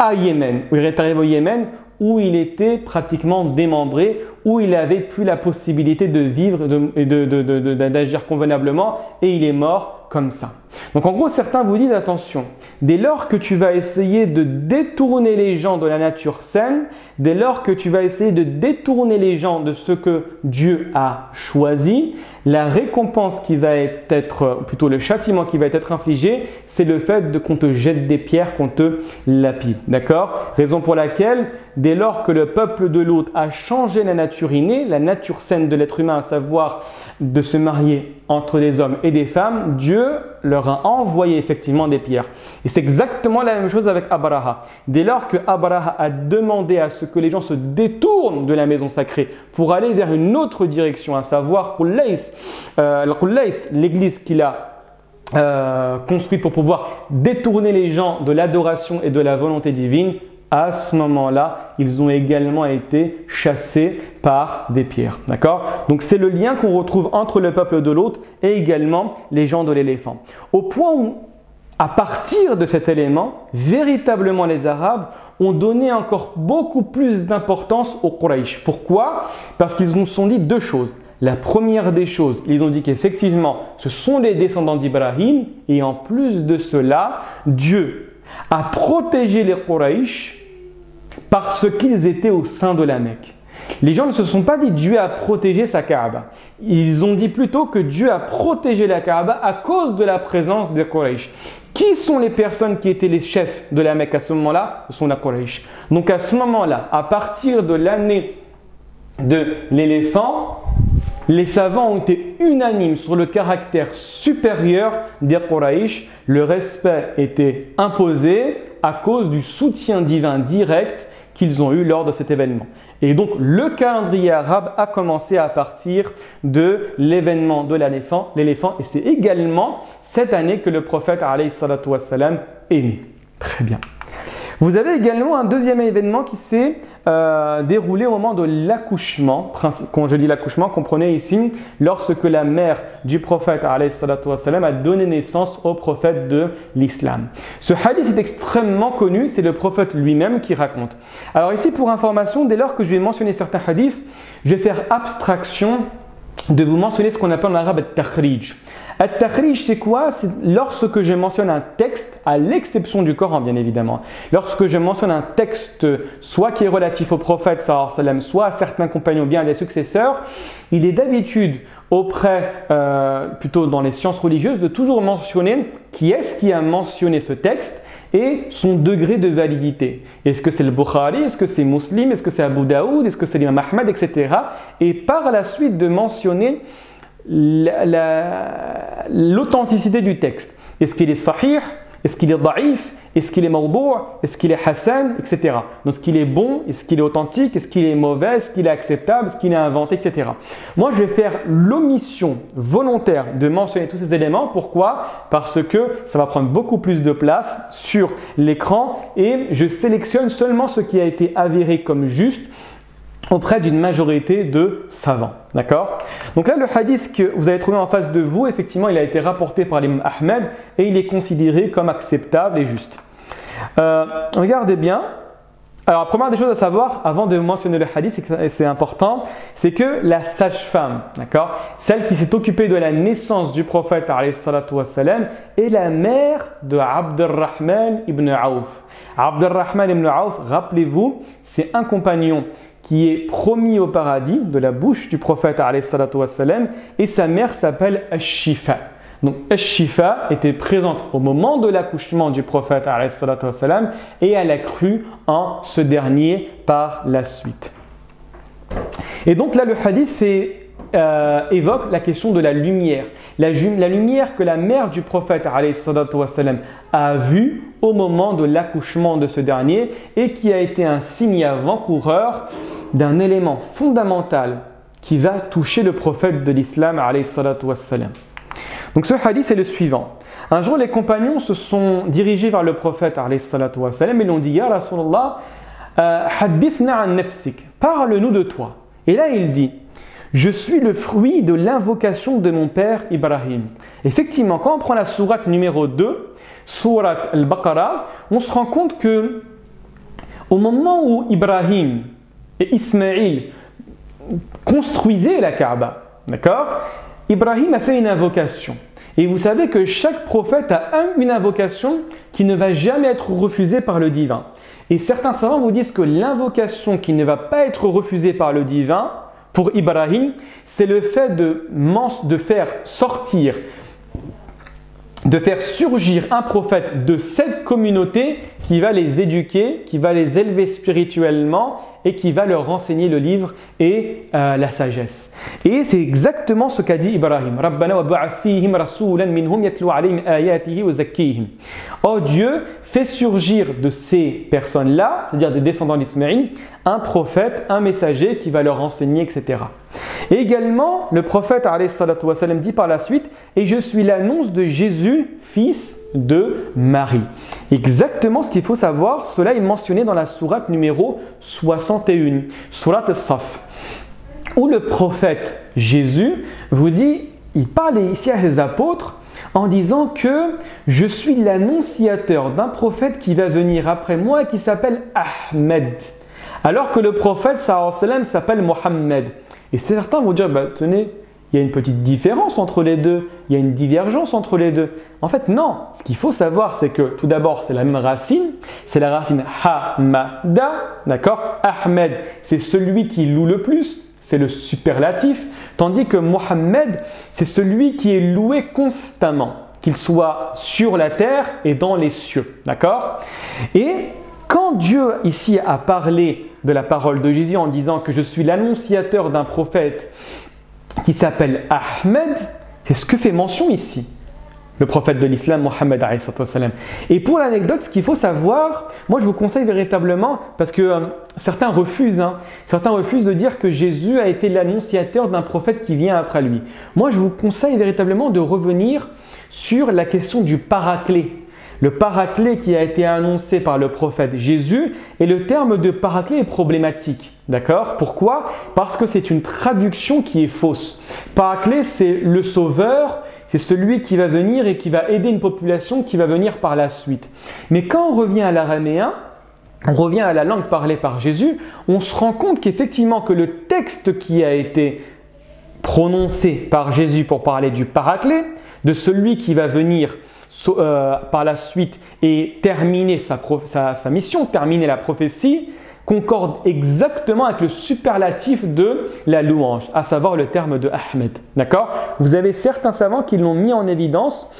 à Yémen. Il est arrivé au Yémen où il était pratiquement démembré, où il n'avait plus la possibilité de vivre et d'agir convenablement, et il est mort comme ça. Donc en gros, certains vous disent attention, dès lors que tu vas essayer de détourner les gens de la nature saine, dès lors que tu vas essayer de détourner les gens de ce que Dieu a choisi, la récompense qui va être, plutôt le châtiment qui va être infligé, c'est le fait qu'on te jette des pierres, qu'on te lapide. D'accord? Raison pour laquelle, dès lors que le peuple de Lot a changé la nature innée, la nature saine de l'être humain, à savoir de se marier entre des hommes et des femmes, Dieu leur a envoyé effectivement des pierres. Et c'est exactement la même chose avec Abraha. Dès lors que Abraha a demandé à ce que les gens se détournent de la maison sacrée pour aller vers une autre direction, à savoir l'église qu'il a construite pour pouvoir détourner les gens de l'adoration et de la volonté divine, à ce moment-là, ils ont également été chassés par des pierres. D'accord? Donc c'est le lien qu'on retrouve entre le peuple de Lot et également les gens de l'éléphant. Au point où, à partir de cet élément, véritablement les Arabes ont donné encore beaucoup plus d'importance aux Quraysh. Pourquoi? Parce qu'ils se sont dit deux choses. La première des choses, ils ont dit qu'effectivement, ce sont les descendants d'Ibrahim et en plus de cela, Dieu a protégé les Quraysh parce qu'ils étaient au sein de la Mecque. Les gens ne se sont pas dit Dieu a protégé sa Kaaba. Ils ont dit plutôt que Dieu a protégé la Kaaba à cause de la présence des Quraysh. Qui sont les personnes qui étaient les chefs de la Mecque à ce moment-là? Ce sont les Quraysh. Donc à ce moment-là, à partir de l'année de l'éléphant, les savants ont été unanimes sur le caractère supérieur des Quraysh. Le respect était imposé à cause du soutien divin direct qu'ils ont eu lors de cet événement. Et donc, le calendrier arabe a commencé à partir de l'événement de l'éléphant. Et c'est également cette année que le prophète alayhi salatu wassalam est né. Très bien. Vous avez également un deuxième événement qui s'est déroulé au moment de l'accouchement. Quand je dis l'accouchement, comprenez ici lorsque la mère du prophète alayhi salatu wassalam a donné naissance au prophète de l'islam. Ce hadith est extrêmement connu, c'est le prophète lui-même qui raconte. Alors ici, pour information, dès lors que je vais mentionner certains hadiths, je vais faire abstraction de vous mentionner ce qu'on appelle en arabe al-takhrij. Al-takhrij, c'est quoi? C'est lorsque je mentionne un texte, à l'exception du Coran bien évidemment, lorsque je mentionne un texte soit qui est relatif au prophète sallallahu alayhi wa sallam, soit à certains compagnons, bien à des successeurs, il est d'habitude auprès, plutôt dans les sciences religieuses, de toujours mentionner qui est-ce qui a mentionné ce texte et son degré de validité. Est-ce que c'est le Bukhari? Est-ce que c'est Muslim? Est-ce que c'est Abu Daoud? Est-ce que c'est l'imam Ahmed? Etc. Et par la suite de mentionner l'authenticité du texte. Est-ce qu'il est sahih? Est-ce qu'il est daïf? Est-ce qu'il est mawdou'? Est-ce qu'il est hassan? Etc. Donc, est-ce qu'il est bon? Est-ce qu'il est authentique? Est-ce qu'il est mauvais? Est-ce qu'il est acceptable? Est-ce qu'il est inventé? Etc. Moi, je vais faire l'omission volontaire de mentionner tous ces éléments. Pourquoi? Parce que ça va prendre beaucoup plus de place sur l'écran et je sélectionne seulement ce qui a été avéré comme juste auprès d'une majorité de savants. D'accord? Donc là, le hadith que vous avez trouvé en face de vous, effectivement, il a été rapporté par l'imam Ahmed et il est considéré comme acceptable et juste. Regardez bien. Alors, la première des choses à savoir, avant de mentionner le hadith, et c'est important, c'est que la sage-femme, d'accord, celle qui s'est occupée de la naissance du prophète, alayhi salatu wassalam, est la mère de Abdurrahman ibn Auf. Abdurrahman ibn Auf, rappelez-vous, c'est un compagnon qui est promis au paradis de la bouche du prophète alayhi salatu wassalam, et sa mère s'appelle Ash-Shifa. Donc Ash-Shifa était présente au moment de l'accouchement du prophète alayhi salatu wassalam, et elle a cru en ce dernier par la suite. Et donc là le hadith évoque la question de la lumière. La lumière que la mère du prophète alayhi salatu wassalam a vue au moment de l'accouchement de ce dernier et qui a été un signe avant-coureur d'un élément fondamental qui va toucher le prophète de l'islam alayhi salatu wassalam. Donc ce hadith est le suivant. Un jour les compagnons se sont dirigés vers le prophète alayhi salatu wassalam et l'ont dit: Ya Rasulallah, hadithna an nafsik, parle-nous de toi. Et là il dit: je suis le fruit de l'invocation de mon père Ibrahim. Effectivement, quand on prend la sourate numéro 2, sourate al-Baqarah, on se rend compte que au moment où Ibrahim et Ismaïl construisaient la Kaaba, d'accord, Ibrahim a fait une invocation. Et vous savez que chaque prophète a une invocation qui ne va jamais être refusée par le divin. Et certains savants vous disent que l'invocation qui ne va pas être refusée par le divin, pour Ibrahim, c'est le fait de faire sortir, de faire surgir un prophète de cette communauté qui va les éduquer, qui va les élever spirituellement et qui va leur renseigner le livre et la sagesse. Et c'est exactement ce qu'a dit Ibrahim. Rabbana wa ba'ath fihim rasulan minhum yatlu alayhim ayatihi wa zakkihim. Oh Dieu, fais surgir de ces personnes-là, c'est-à-dire des descendants d'Ismaïl, un prophète, un messager qui va leur enseigner, etc. Et également, le prophète alayhi salatu wa salam dit par la suite « Et je suis l'annonce de Jésus, fils de Marie ». Exactement ce qu'il faut savoir, cela est mentionné dans la sourate numéro 61, sourate As-Saf, où le prophète Jésus vous dit, il parle ici à ses apôtres en disant que je suis l'annonciateur d'un prophète qui va venir après moi et qui s'appelle Ahmed, alors que le prophète sallallahu alayhi wa sallam s'appelle Mohammed. Et certains vont dire, tenez, il y a une petite différence entre les deux, il y a une divergence entre les deux. En fait, non. Ce qu'il faut savoir, c'est que tout d'abord, c'est la même racine. C'est la racine Hamada, d'accord? Ahmed, c'est celui qui loue le plus, c'est le superlatif. Tandis que Mohammed, c'est celui qui est loué constamment, qu'il soit sur la terre et dans les cieux, d'accord? Et quand Dieu ici a parlé de la parole de Jésus en disant que je suis l'annonciateur d'un prophète qui s'appelle Ahmed, c'est ce que fait mention ici le prophète de l'islam, Mohammed alayhi salam. Et pour l'anecdote, ce qu'il faut savoir, moi je vous conseille véritablement, parce que certains refusent de dire que Jésus a été l'annonciateur d'un prophète qui vient après lui. Moi je vous conseille véritablement de revenir sur la question du paraclet. Le paraclet qui a été annoncé par le prophète Jésus, et le terme de paraclet est problématique. D'accord? Pourquoi? Parce que c'est une traduction qui est fausse. Paraclet, c'est le sauveur, c'est celui qui va venir et qui va aider une population qui va venir par la suite. Mais quand on revient à l'araméen, on revient à la langue parlée par Jésus, on se rend compte qu'effectivement que le texte qui a été prononcé par Jésus pour parler du paraclet, de celui qui va venir par la suite et terminer sa mission, terminer la prophétie, concorde exactement avec le superlatif de la louange, à savoir le terme de Ahmed. D'accord? Vous avez certains savants qui l'ont mis en évidence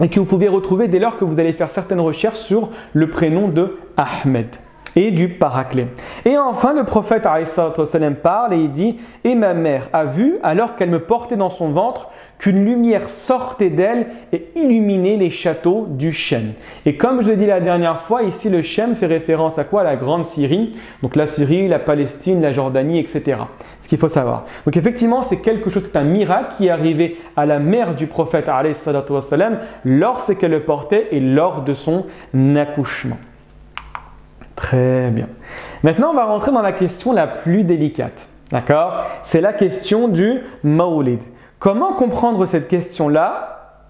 et que vous pouvez retrouver dès lors que vous allez faire certaines recherches sur le prénom de Ahmed et du paraclet. Et enfin, le prophète alayhi salam parle et il dit « Et ma mère a vu, alors qu'elle me portait dans son ventre, qu'une lumière sortait d'elle et illuminait les châteaux du Shem. » Et comme je l'ai dit la dernière fois, ici le Shem fait référence à quoi? À la grande Syrie, donc la Syrie, la Palestine, la Jordanie, etc. Ce qu'il faut savoir. Donc effectivement, c'est quelque chose, c'est un miracle qui est arrivé à la mère du prophète alayhi salam lorsqu'elle le portait et lors de son accouchement. Très bien. Maintenant, on va rentrer dans la question la plus délicate. D'accord? C'est la question du Mawlid. Comment comprendre cette question-là?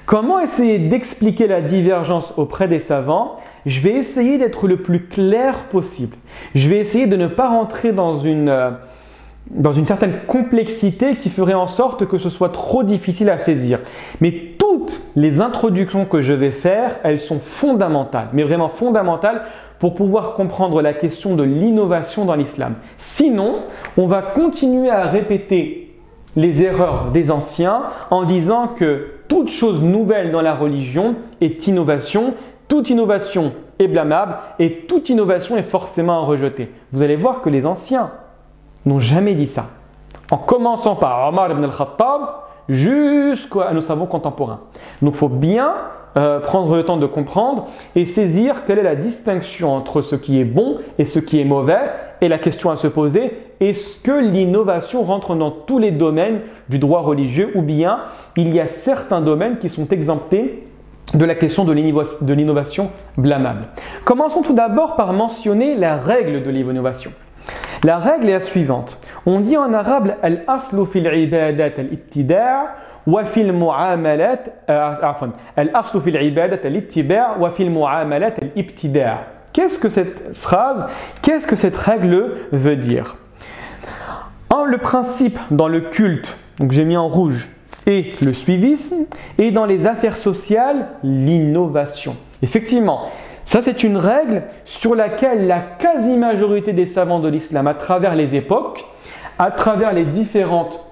Comment essayer d'expliquer la divergence auprès des savants? Je vais essayer d'être le plus clair possible. Je vais essayer de ne pas rentrer dans une certaine complexité qui ferait en sorte que ce soit trop difficile à saisir. Mais toutes les introductions que je vais faire, elles sont fondamentales, mais vraiment fondamentales pour pouvoir comprendre la question de l'innovation dans l'islam. Sinon, on va continuer à répéter les erreurs des anciens en disant que toute chose nouvelle dans la religion est innovation, toute innovation est blâmable et toute innovation est forcément à rejeter. Vous allez voir que les anciens n'ont jamais dit ça. En commençant par Omar ibn al-Khattab jusqu'à nos savants contemporains. Donc il faut bien prendre le temps de comprendre et saisir quelle est la distinction entre ce qui est bon et ce qui est mauvais. Et la question à se poser, est-ce que l'innovation rentre dans tous les domaines du droit religieux ou bien il y a certains domaines qui sont exemptés de la question de l'innovation blâmable? Commençons tout d'abord par mentionner la règle de l'innovation. La règle est la suivante. On dit en arabe « al-aslu fil ibadat al-ibtida' wa fil mu'amalat » al-aslu fil ibadat al-ibtida' wa fil mu'amalat al-ibtida'. Qu'est-ce que cette phrase, qu'est-ce que cette règle veut dire? Le principe dans le culte, donc j'ai mis en rouge, et le suivisme, et dans les affaires sociales, l'innovation. Effectivement, ça c'est une règle sur laquelle la quasi-majorité des savants de l'islam, à travers les époques, à travers les différentes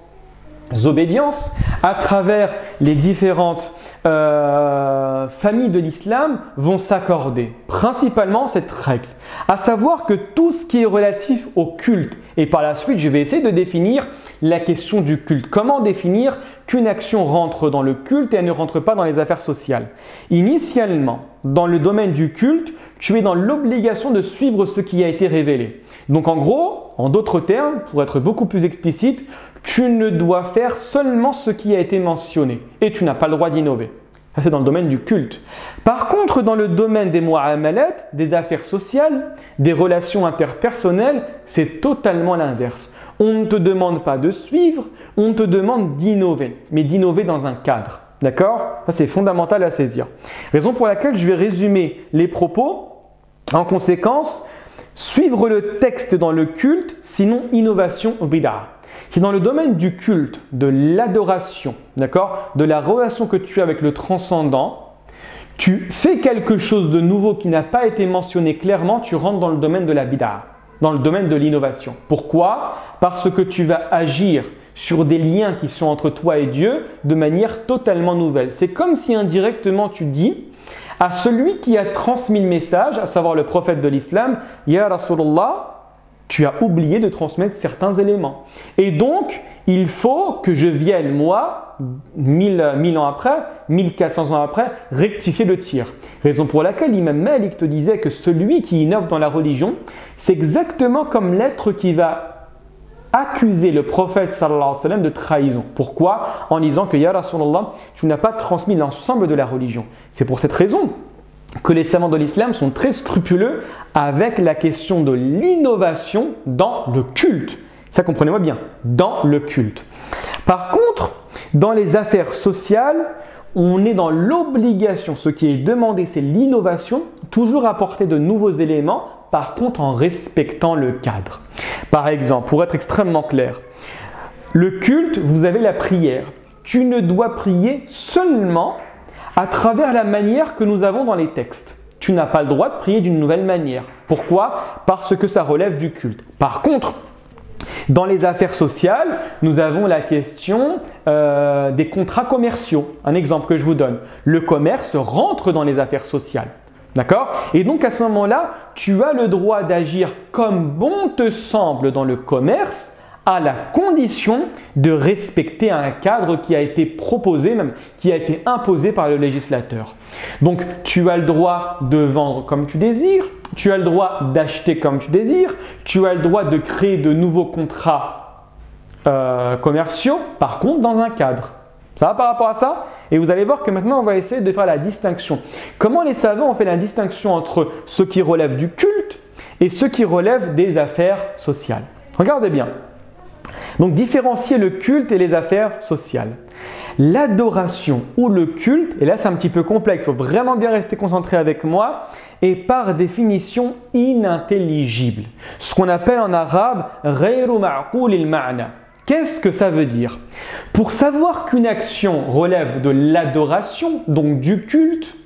obédiences, à travers les différentes familles de l'islam, vont s'accorder. Principalement cette règle, à savoir que tout ce qui est relatif au culte, et par la suite je vais essayer de définir la question du culte. Comment définir qu'une action rentre dans le culte et elle ne rentre pas dans les affaires sociales? Initialement, dans le domaine du culte, tu es dans l'obligation de suivre ce qui a été révélé. Donc en gros, en d'autres termes, pour être beaucoup plus explicite, tu ne dois faire seulement ce qui a été mentionné et tu n'as pas le droit d'innover. Ça, c'est dans le domaine du culte. Par contre, dans le domaine des mu'amalat, des affaires sociales, des relations interpersonnelles, c'est totalement l'inverse. On ne te demande pas de suivre, on te demande d'innover, mais d'innover dans un cadre. D'accord? Ça, c'est fondamental à saisir. Raison pour laquelle je vais résumer les propos. En conséquence, suivre le texte dans le culte, sinon innovation ou bid'a. Si dans le domaine du culte, de l'adoration, d'accord, de la relation que tu as avec le transcendant, tu fais quelque chose de nouveau qui n'a pas été mentionné clairement, tu rentres dans le domaine de la bid'a, dans le domaine de l'innovation. Pourquoi? Parce que tu vas agir sur des liens qui sont entre toi et Dieu de manière totalement nouvelle. C'est comme si indirectement tu dis à celui qui a transmis le message, à savoir le prophète de l'islam, « Ya Rasulallah, tu as oublié de transmettre certains éléments. Et donc, il faut que je vienne, moi, 1000 ans après, 1400 ans après, rectifier le tir. » Raison pour laquelle l'imam Malik te disait que celui qui innove dans la religion, c'est exactement comme l'être qui va accuser le prophète sallallahu alayhi wa sallam de trahison. Pourquoi? En disant que Ya Rasulallah, tu n'as pas transmis l'ensemble de la religion. C'est pour cette raison que les savants de l'islam sont très scrupuleux avec la question de l'innovation dans le culte. Ça, comprenez-moi bien, dans le culte. Par contre, dans les affaires sociales, on est dans l'obligation, ce qui est demandé, c'est l'innovation, toujours apporter de nouveaux éléments, par contre en respectant le cadre. Par exemple, pour être extrêmement clair, le culte, vous avez la prière. Tu ne dois prier seulement à travers la manière que nous avons dans les textes. Tu n'as pas le droit de prier d'une nouvelle manière. Pourquoi? Parce que ça relève du culte. Par contre, dans les affaires sociales, nous avons la question des contrats commerciaux. Un exemple que je vous donne. Le commerce rentre dans les affaires sociales. D'accord? Et donc à ce moment-là, tu as le droit d'agir comme bon te semble dans le commerce, à la condition de respecter un cadre qui a été proposé, même qui a été imposé par le législateur. Donc, tu as le droit de vendre comme tu désires, tu as le droit d'acheter comme tu désires, tu as le droit de créer de nouveaux contrats commerciaux, par contre dans un cadre. Ça va par rapport à ça? Et vous allez voir que maintenant, on va essayer de faire la distinction. Comment les savants ont fait la distinction entre ce qui relève du culte et ce qui relève des affaires sociales? Regardez bien. Donc, différencier le culte et les affaires sociales. L'adoration ou le culte, et là c'est un petit peu complexe, il faut vraiment bien rester concentré avec moi, est par définition inintelligible. Ce qu'on appelle en arabe « ghayru ma'qul al-ma'na ». Qu'est-ce que ça veut dire? Pour savoir qu'une action relève de l'adoration, donc du culte,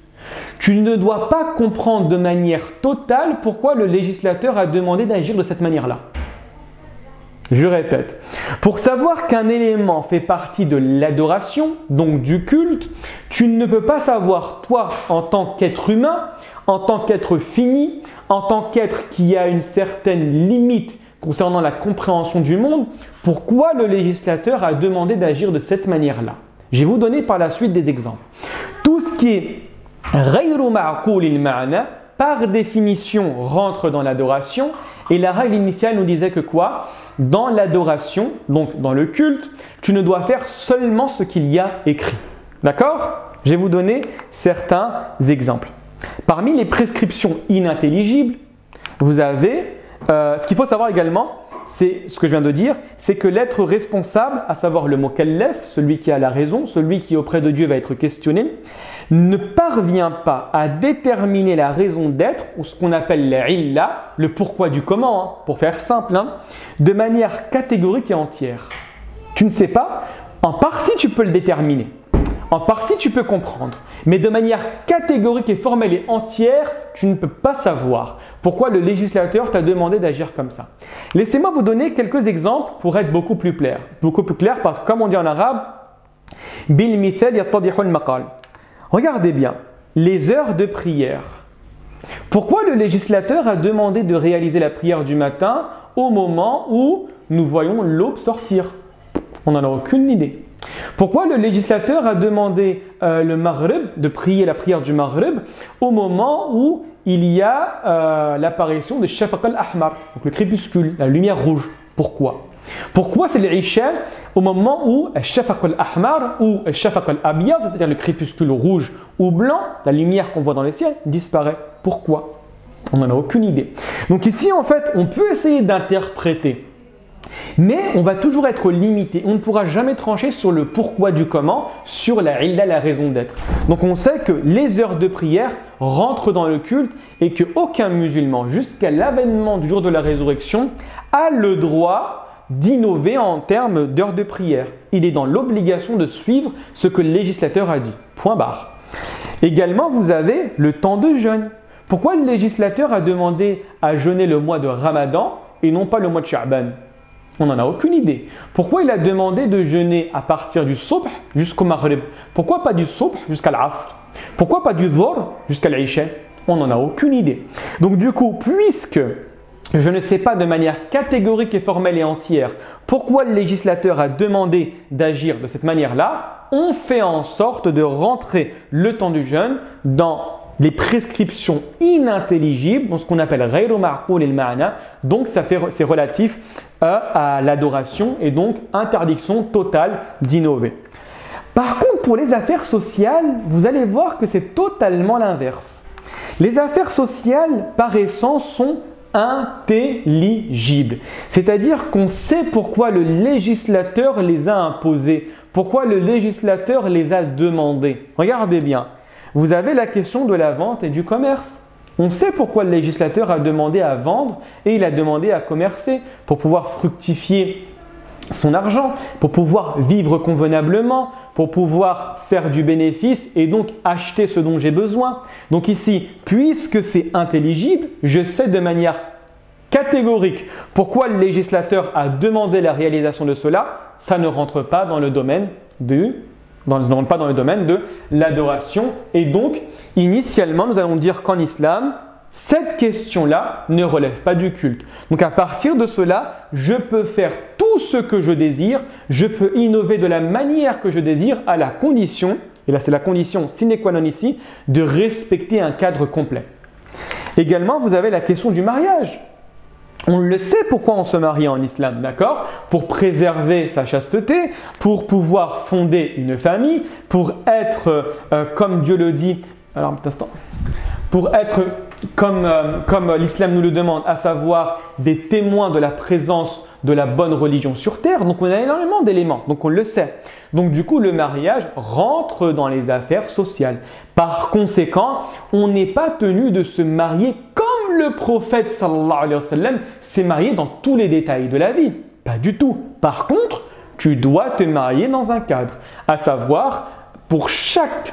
tu ne dois pas comprendre de manière totale pourquoi le législateur a demandé d'agir de cette manière-là. Je répète, pour savoir qu'un élément fait partie de l'adoration, donc du culte, tu ne peux pas savoir, toi, en tant qu'être humain, en tant qu'être fini, en tant qu'être qui a une certaine limite concernant la compréhension du monde, pourquoi le législateur a demandé d'agir de cette manière-là. Je vais vous donner par la suite des exemples. Tout ce qui est ghayru ma'qul al-ma'na, par définition, rentre dans l'adoration. Et la règle initiale nous disait que quoi? Dans l'adoration, donc dans le culte, tu ne dois faire seulement ce qu'il y a écrit. D'accord? Je vais vous donner certains exemples. Parmi les prescriptions inintelligibles, vous avez, ce qu'il faut savoir également, c'est ce que je viens de dire, c'est que l'être responsable, à savoir le mukallaf, celui qui a la raison, celui qui auprès de Dieu va être questionné, ne parvient pas à déterminer la raison d'être, ou ce qu'on appelle l'illa, le pourquoi du comment, pour faire simple, de manière catégorique et entière. Tu ne sais pas, En partie, tu peux le déterminer. En partie, tu peux comprendre. Mais de manière catégorique et formelle et entière, tu ne peux pas savoir pourquoi le législateur t'a demandé d'agir comme ça. Laissez-moi vous donner quelques exemples pour être beaucoup plus clair. Parce que comme on dit en arabe, bil mithal yattadihul maqal. Regardez bien, les heures de prière. Pourquoi le législateur a demandé de réaliser la prière du matin au moment où nous voyons l'aube sortir? On n'en a aucune idée. Pourquoi le législateur a demandé le maghrib, de prier la prière du maghrib au moment où il y a l'apparition de shafaq al-ahmar, donc le crépuscule, la lumière rouge? Pourquoi? Pourquoi c'est l'isha au moment où shafaq al-ahmar ou shafaq al-abyad, c'est-à-dire le crépuscule rouge ou blanc, la lumière qu'on voit dans le ciel, disparaît? Pourquoi? On n'en a aucune idée. Donc ici, en fait, on peut essayer d'interpréter, mais on va toujours être limité. On ne pourra jamais trancher sur le pourquoi du comment, sur la illa, la raison d'être. Donc on sait que les heures de prière rentrent dans le culte et qu'aucun musulman, jusqu'à l'avènement du jour de la résurrection, a le droit d'innover en termes d'heures de prière. Il est dans l'obligation de suivre ce que le législateur a dit. Point barre. Également, vous avez le temps de jeûne. Pourquoi le législateur a demandé à jeûner le mois de Ramadan et non pas le mois de Sha'ban? On n'en a aucune idée. Pourquoi il a demandé de jeûner à partir du subh jusqu'au maghrib? Pourquoi pas du subh jusqu'à l'asr? Pourquoi pas du dhuhr jusqu'à l'isha? On n'en a aucune idée. Donc du coup, puisque je ne sais pas de manière catégorique et formelle et entière pourquoi le législateur a demandé d'agir de cette manière-là, on fait en sorte de rentrer le temps du jeûne dans les prescriptions inintelligibles, dans ce qu'on appelle ghayru ma'qoul al-ma'na, donc c'est relatif à l'adoration et donc interdiction totale d'innover. Par contre, pour les affaires sociales, vous allez voir que c'est totalement l'inverse. Les affaires sociales, par essence, sont intelligibles. C'est-à-dire qu'on sait pourquoi le législateur les a imposées, pourquoi le législateur les a demandées. Regardez bien. Vous avez la question de la vente et du commerce. On sait pourquoi le législateur a demandé à vendre et il a demandé à commercer pour pouvoir fructifier son argent, pour pouvoir vivre convenablement, pour pouvoir faire du bénéfice et donc acheter ce dont j'ai besoin. Donc ici, puisque c'est intelligible, je sais de manière catégorique pourquoi le législateur a demandé la réalisation de cela. Ça ne rentre pas dans le domaine de l'adoration. Et donc, initialement, nous allons dire qu'en islam, cette question-là ne relève pas du culte. Donc, à partir de cela, je peux faire tout ce que je désire, je peux innover de la manière que je désire à la condition, et là c'est la condition sine qua non ici, de respecter un cadre complet. Également, vous avez la question du mariage. On le sait pourquoi on se marie en islam, d'accord? Pour préserver sa chasteté, pour pouvoir fonder une famille, pour être, comme Dieu le dit, alors un petit instant, pour être comme l'islam nous le demande, à savoir des témoins de la présence de la bonne religion sur terre. Donc on a énormément d'éléments, donc on le sait. Donc du coup, le mariage rentre dans les affaires sociales. Par conséquent, on n'est pas tenu de se marier comme le prophète sallallahu alayhi wa sallam s'est marié dans tous les détails de la vie. Pas du tout. Par contre, tu dois te marier dans un cadre, à savoir, pour chaque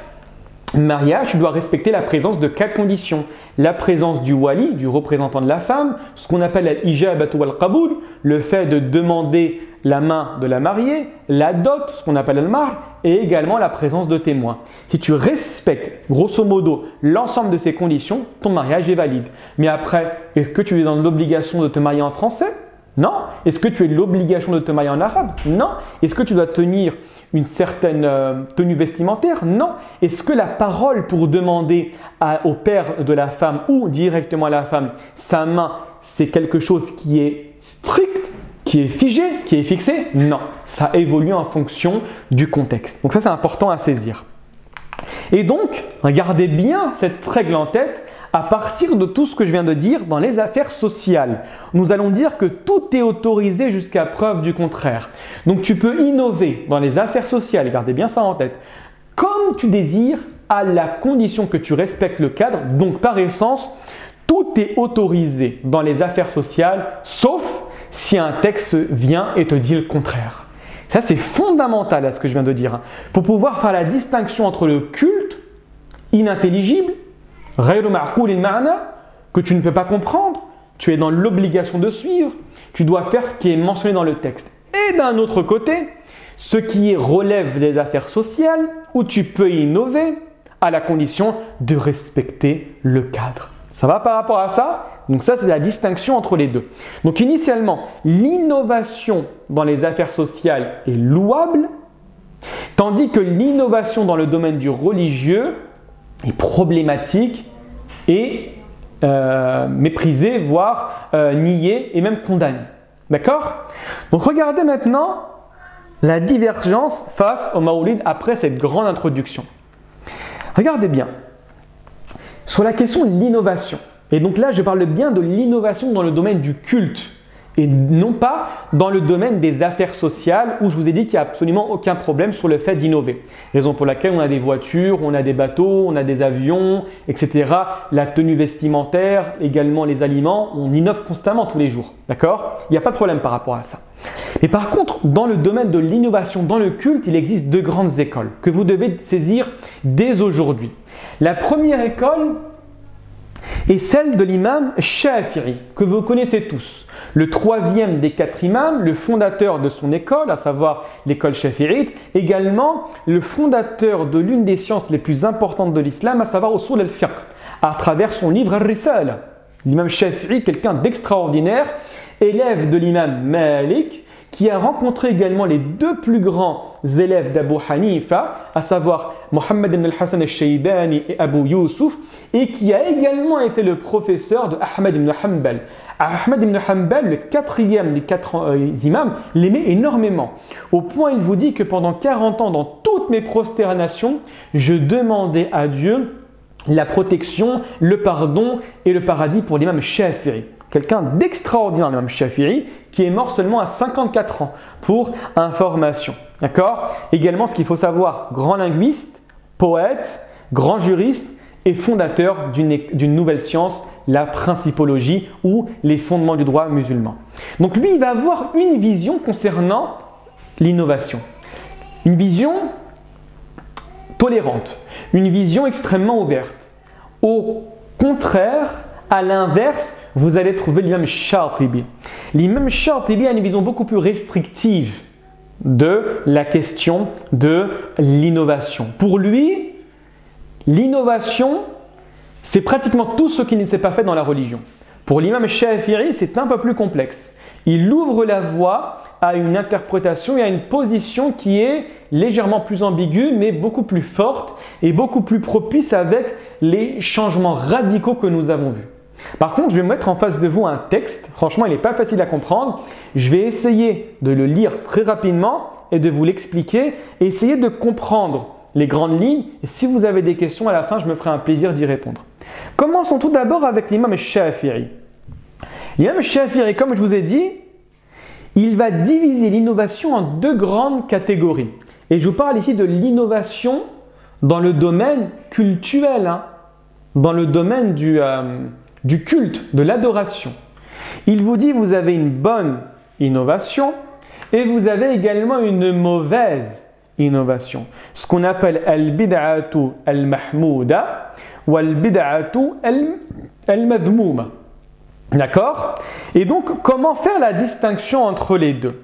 mariage, tu dois respecter la présence de 4 conditions. La présence du wali, du représentant de la femme, ce qu'on appelle l'ijabatu wal-qaboul, le fait de demander la main de la mariée, la dot, ce qu'on appelle al-mahr, et également la présence de témoins. Si tu respectes grosso modo l'ensemble de ces conditions, ton mariage est valide. Mais après, est-ce que tu es dans l'obligation de te marier en français? Non. Est-ce que tu as l'obligation de te marier en arabe? Non. Est-ce que tu dois tenir une certaine tenue vestimentaire? Non. Est-ce que la parole pour demander au père de la femme ou directement à la femme sa main, c'est quelque chose qui est strict, qui est figé, qui est fixé? Non. Ça évolue en fonction du contexte. Donc ça, c'est important à saisir. Et donc, regardez bien cette règle en tête. À partir de tout ce que je viens de dire dans les affaires sociales, nous allons dire que tout est autorisé jusqu'à preuve du contraire. Donc tu peux innover dans les affaires sociales, gardez bien ça en tête, comme tu désires à la condition que tu respectes le cadre. Donc par essence, tout est autorisé dans les affaires sociales, sauf si un texte vient et te dit le contraire. Ça, c'est fondamental à ce que je viens de dire. Pour pouvoir faire la distinction entre le culte inintelligible, ghayru ma'qoul al-ma'na, que tu ne peux pas comprendre, tu es dans l'obligation de suivre, tu dois faire ce qui est mentionné dans le texte. Et d'un autre côté, ce qui relève des affaires sociales, où tu peux innover, à la condition de respecter le cadre. Ça va par rapport à ça? Donc ça, c'est la distinction entre les deux. Donc initialement, l'innovation dans les affaires sociales est louable, tandis que l'innovation dans le domaine du religieux est problématique et méprisée, voire niée et même condamnée. D'accord? Donc regardez maintenant la divergence face au Mawlid après cette grande introduction. Regardez bien, sur la question de l'innovation, et donc là je parle bien de l'innovation dans le domaine du culte et non pas dans le domaine des affaires sociales où je vous ai dit qu'il n'y a absolument aucun problème sur le fait d'innover. Raison pour laquelle on a des voitures, on a des bateaux, on a des avions, etc. La tenue vestimentaire, également les aliments, on innove constamment tous les jours. D'accord? Il n'y a pas de problème par rapport à ça. Et par contre, dans le domaine de l'innovation, dans le culte, il existe deux grandes écoles que vous devez saisir dès aujourd'hui. La première école est celle de l'imam Shafi'i, que vous connaissez tous. Le troisième des quatre imams, le fondateur de son école, à savoir l'école shafi'ite, également le fondateur de l'une des sciences les plus importantes de l'islam, à savoir Usul al-Fiqh, à travers son livre Al-Risala. L'imam Shafi'i, quelqu'un d'extraordinaire, élève de l'imam Malik, qui a rencontré également les deux plus grands élèves d'Abu Hanifa, à savoir Mohammed ibn al-Hassan al-Shaybani et Abu Yusuf, et qui a également été le professeur de Ahmad ibn Hanbal. Ahmad ibn Hanbal, le quatrième des quatre imams, l'aimait énormément, au point il vous dit que pendant 40 ans, dans toutes mes prosternations, je demandais à Dieu la protection, le pardon et le paradis pour l'imam Shafi'i. Quelqu'un d'extraordinaire, l'imam Shafi'i, qui est mort seulement à 54 ans, pour information. D'accord? Également, ce qu'il faut savoir, grand linguiste, poète, grand juriste et fondateur d'une nouvelle science, la principologie ou les fondements du droit musulman. Donc lui, il va avoir une vision concernant l'innovation. Une vision tolérante, une vision extrêmement ouverte. Au contraire, à l'inverse, vous allez trouver l'imam Shatibi. L'imam Shatibi a une vision beaucoup plus restrictive de la question de l'innovation. Pour lui, l'innovation, c'est pratiquement tout ce qui ne s'est pas fait dans la religion. Pour l'imam Shafi'i, c'est un peu plus complexe. Il ouvre la voie à une interprétation et à une position qui est légèrement plus ambiguë, mais beaucoup plus forte et beaucoup plus propice avec les changements radicaux que nous avons vus. Par contre, je vais mettre en face de vous un texte. Franchement, il n'est pas facile à comprendre. Je vais essayer de le lire très rapidement et de vous l'expliquer et essayer de comprendre les grandes lignes. Et si vous avez des questions à la fin, je me ferai un plaisir d'y répondre. Commençons tout d'abord avec l'imam Shafi'i. L'imam Shafi'i, comme je vous ai dit, il va diviser l'innovation en deux grandes catégories. Et je vous parle ici de l'innovation dans le domaine cultuel, dans le domaine du culte, de l'adoration. Il vous dit, vous avez une bonne innovation et vous avez également une mauvaise innovation. Ce qu'on appelle al-bid'atu al-mahmouda ou al-bid'atu al-madhmouma. D'accord? Et donc, comment faire la distinction entre les deux?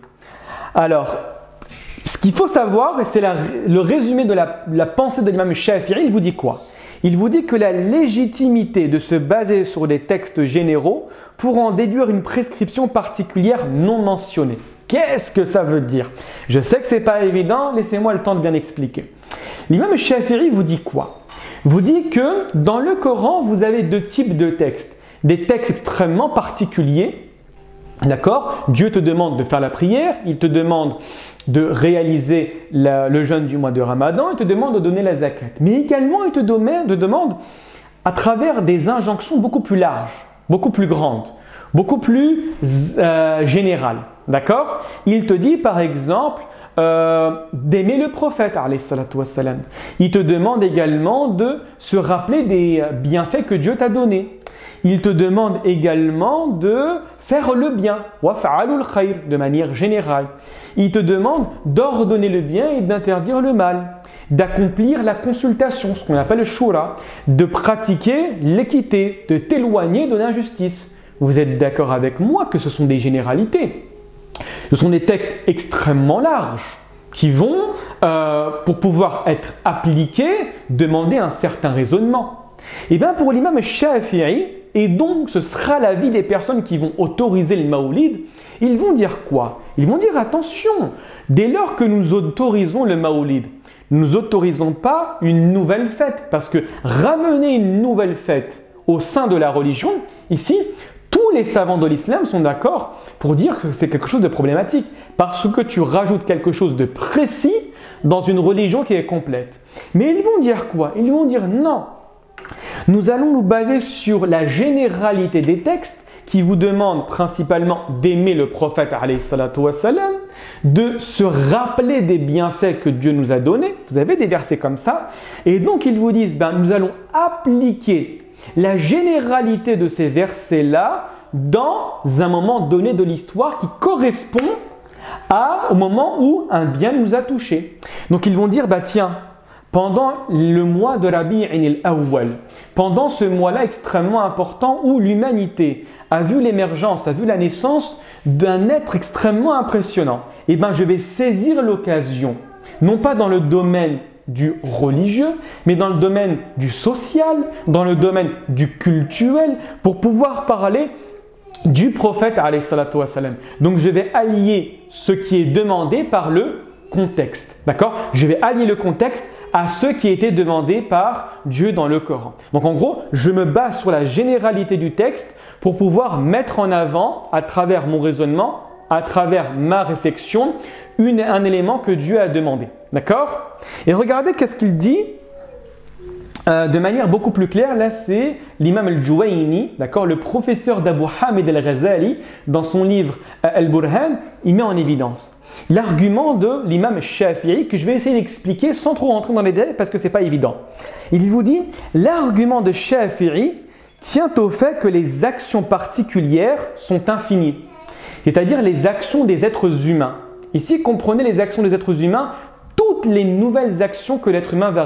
Alors, ce qu'il faut savoir, et c'est le résumé de la pensée de l'imam Shafi'i, il vous dit quoi? Il vous dit que la légitimité de se baser sur des textes généraux pour en déduire une prescription particulière non mentionnée. Qu'est-ce que ça veut dire? Je sais que ce n'est pas évident, laissez-moi le temps de bien expliquer. L'imam Shafi'i vous dit quoi? Vous dit que dans le Coran, vous avez deux types de textes. Des textes extrêmement particuliers, d'accord? Dieu te demande de faire la prière, il te demande de réaliser le jeûne du mois de Ramadan, il te demande de donner la zakat. Mais également, il te demande à travers des injonctions beaucoup plus larges, beaucoup plus grandes, beaucoup plus générales. D'accord? Il te dit par exemple d'aimer le prophète, alayhi salatu wassalam. Il te demande également de se rappeler des bienfaits que Dieu t'a donnés. Il te demande également de faire le bien, waf'alul khayr, de manière générale. Il te demande d'ordonner le bien et d'interdire le mal, d'accomplir la consultation, ce qu'on appelle le shura, de pratiquer l'équité, de t'éloigner de l'injustice. Vous êtes d'accord avec moi que ce sont des généralités. Ce sont des textes extrêmement larges qui vont, pour pouvoir être appliqués, demander un certain raisonnement. Et bien pour l'imam Shafi'i, et donc ce sera l'avis des personnes qui vont autoriser le Maoulid, ils vont dire quoi? Ils vont dire attention, dès lors que nous autorisons le Maoulid, nous n'autorisons pas une nouvelle fête, parce que ramener une nouvelle fête au sein de la religion, ici, tous les savants de l'islam sont d'accord pour dire que c'est quelque chose de problématique, parce que tu rajoutes quelque chose de précis dans une religion qui est complète. Mais ils vont dire quoi? Ils vont dire non, nous allons nous baser sur la généralité des textes qui vous demandent principalement d'aimer le prophète alayhi salatu wassalam, de se rappeler des bienfaits que Dieu nous a donnés. Vous avez des versets comme ça. Et donc ils vous disent, nous allons appliquer la généralité de ces versets-là dans un moment donné de l'histoire qui correspond au moment où un bien nous a touchés. Donc ils vont dire, tiens, pendant le mois de Rabi'in al-Awwal, pendant ce mois-là extrêmement important où l'humanité a vu l'émergence, a vu la naissance d'un être extrêmement impressionnant, je vais saisir l'occasion, non pas dans le domaine du religieux, mais dans le domaine du social, dans le domaine du cultuel, pour pouvoir parler du prophète alayhi salatu wassalam. Donc je vais allier ce qui est demandé par le contexte, d'accord? Je vais allier le contexte à ce qui était demandé par Dieu dans le Coran. Donc en gros, je me base sur la généralité du texte pour pouvoir mettre en avant, à travers mon raisonnement, à travers ma réflexion, un élément que Dieu a demandé. D'accord? Et regardez qu'est-ce qu'il dit de manière beaucoup plus claire. Là, c'est l'imam al-Juwayni, d'accord, le professeur d'Abu Hamid al-Ghazali, dans son livre Al-Burhan, il met en évidence l'argument de l'imam Shafi'i que je vais essayer d'expliquer sans trop rentrer dans les détails parce que ce n'est pas évident. Il vous dit, l'argument de Shafi'i tient au fait que les actions particulières sont infinies, c'est-à-dire les actions des êtres humains. Ici, comprenez les actions des êtres humains, toutes les nouvelles actions que l'être humain va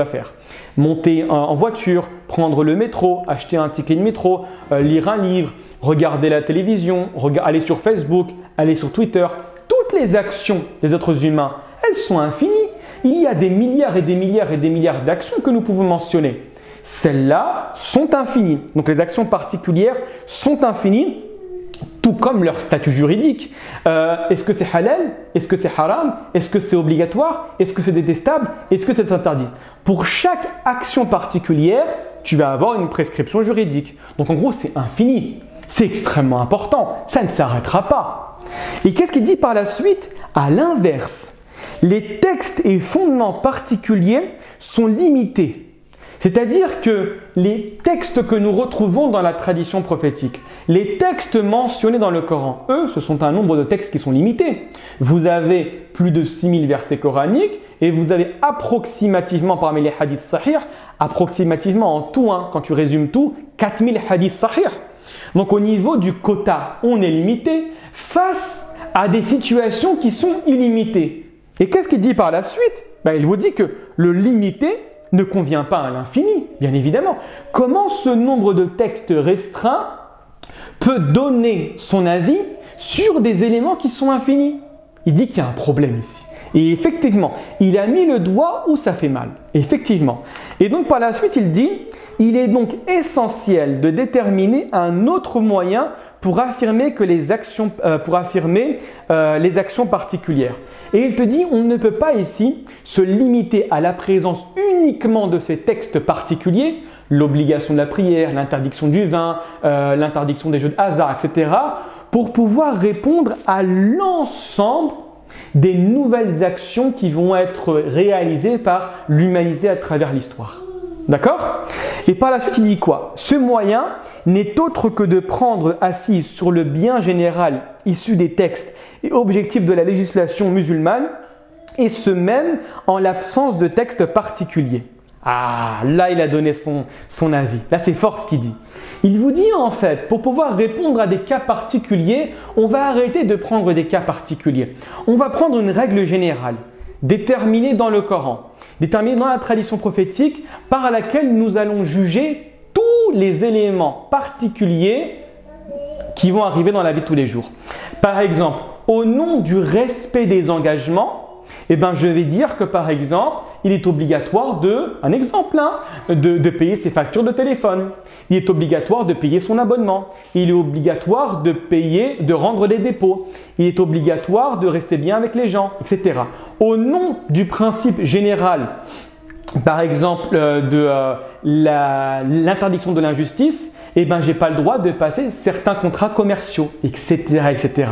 faire. Monter en voiture, prendre le métro, acheter un ticket de métro, lire un livre, regarder la télévision, aller sur Facebook, aller sur Twitter. Toutes les actions des êtres humains, elles sont infinies. Il y a des milliards et des milliards et des milliards d'actions que nous pouvons mentionner. Celles-là sont infinies. Donc les actions particulières sont infinies, tout comme leur statut juridique. Est-ce que c'est halal? Est-ce que c'est haram? Est-ce que c'est obligatoire? Est-ce que c'est détestable? Est-ce que c'est interdit? Pour chaque action particulière, tu vas avoir une prescription juridique. Donc en gros, c'est infini. C'est extrêmement important. Ça ne s'arrêtera pas. Et qu'est-ce qu'il dit par la suite? À l'inverse, les textes et fondements particuliers sont limités. C'est-à-dire que les textes que nous retrouvons dans la tradition prophétique, les textes mentionnés dans le Coran, eux, ce sont un nombre de textes qui sont limités. Vous avez plus de 6000 versets coraniques et vous avez approximativement, parmi les hadiths sahih, approximativement en tout, quand tu résumes tout, 4000 hadiths sahih. Donc au niveau du quota, on est limité face à des situations qui sont illimitées. Et qu'est-ce qu'il dit par la suite? Il vous dit que le limité ne convient pas à l'infini, bien évidemment. Comment ce nombre de textes restreints peut donner son avis sur des éléments qui sont infinis? Il dit qu'il y a un problème ici. Et effectivement, il a mis le doigt où ça fait mal. Effectivement. Et donc par la suite, il dit, il est donc essentiel de déterminer un autre moyen pour affirmer les actions particulières. Et il te dit, on ne peut pas ici se limiter à la présence uniquement de ces textes particuliers, l'obligation de la prière, l'interdiction du vin, l'interdiction des jeux de hasard, etc., pour pouvoir répondre à l'ensemble des nouvelles actions qui vont être réalisées par l'humanité à travers l'histoire. D'accord? Et par la suite, il dit quoi? Ce moyen n'est autre que de prendre assise sur le bien général issu des textes et objectifs de la législation musulmane, et ce même en l'absence de textes particuliers. Ah, là il a donné son avis. Là c'est fort ce qu'il dit. Il vous dit en fait, pour pouvoir répondre à des cas particuliers, on va arrêter de prendre des cas particuliers. On va prendre une règle générale, déterminée dans le Coran, déterminée dans la tradition prophétique, par laquelle nous allons juger tous les éléments particuliers qui vont arriver dans la vie de tous les jours. Par exemple, au nom du respect des engagements, je vais dire que par exemple, il est obligatoire de payer ses factures de téléphone. Il est obligatoire de payer son abonnement. Il est obligatoire de rendre les dépôts. Il est obligatoire de rester bien avec les gens, etc. Au nom du principe général, par exemple, de l'interdiction de l'injustice, je n'ai pas le droit de passer certains contrats commerciaux, etc., etc.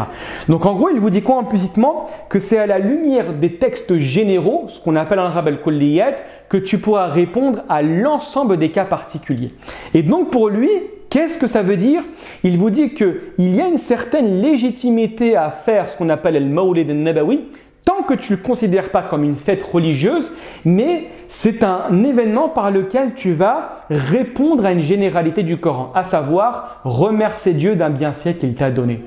Donc en gros, il vous dit quoi implicitement? Que c'est à la lumière des textes généraux, ce qu'on appelle en arabe al-kulliyat, que tu pourras répondre à l'ensemble des cas particuliers. Et donc pour lui, qu'est-ce que ça veut dire? Il vous dit qu'il y a une certaine légitimité à faire ce qu'on appelle le Mawlid al-Nabawi, tant que tu ne le considères pas comme une fête religieuse, mais c'est un événement par lequel tu vas répondre à une généralité du Coran, à savoir remercier Dieu d'un bienfait qu'il t'a donné.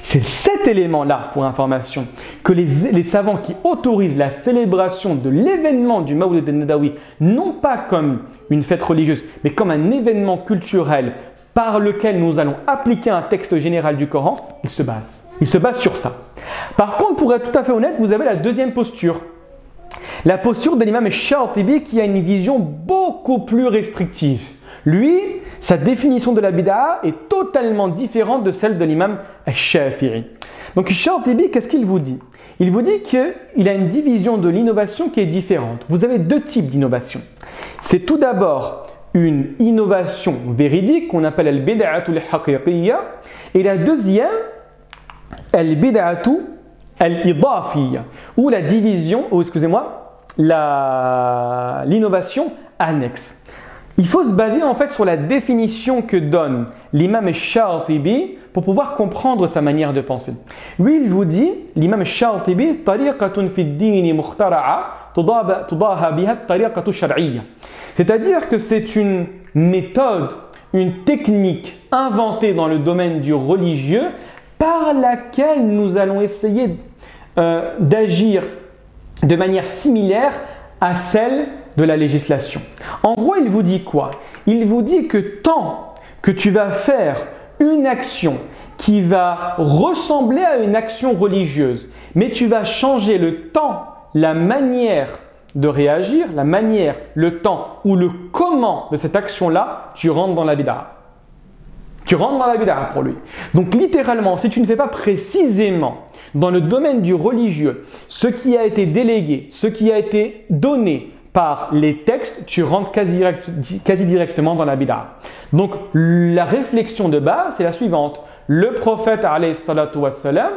C'est cet élément-là, pour information, que les savants qui autorisent la célébration de l'événement du Mawlid al-Nabawi, non pas comme une fête religieuse, mais comme un événement culturel par lequel nous allons appliquer un texte général du Coran, ils se basent. Il se base sur ça. Par contre, pour être tout à fait honnête, vous avez la deuxième posture. La posture de l'imam Shatibi qui a une vision beaucoup plus restrictive. Lui, sa définition de la bid'a est totalement différente de celle de l'imam Shafi'i. Donc Shatibi, qu'est-ce qu'il vous dit? Il vous dit qu'il a une division de l'innovation qui est différente. Vous avez deux types d'innovation. C'est tout d'abord une innovation véridique qu'on appelle al-bid'atul haqiqiyya, et la deuxième, al-bid'atu al-idafiyya, ou la division, l'innovation annexe. Il faut se baser en fait sur la définition que donne l'imam Shatibi pour pouvoir comprendre sa manière de penser. Lui, il vous dit, l'imam Shatibi, tariqatun fi ad-din mukhtara'a tudaha biha at-tariqatu shar'iyya. C'est-à-dire que c'est une méthode, une technique inventée dans le domaine du religieux par laquelle nous allons essayer d'agir de manière similaire à celle de la législation. En gros, il vous dit quoi? Il vous dit que tant que tu vas faire une action qui va ressembler à une action religieuse, mais tu vas changer le temps, la manière de réagir, la manière, le temps ou le comment de cette action-là, tu rentres dans la bid'a. Tu rentres dans la bid'a pour lui. Donc littéralement, si tu ne fais pas précisément dans le domaine du religieux ce qui a été délégué, ce qui a été donné par les textes, tu rentres quasi directement dans la bid'a. Donc la réflexion de base, c'est la suivante. Le prophète alayhi salatu wassalam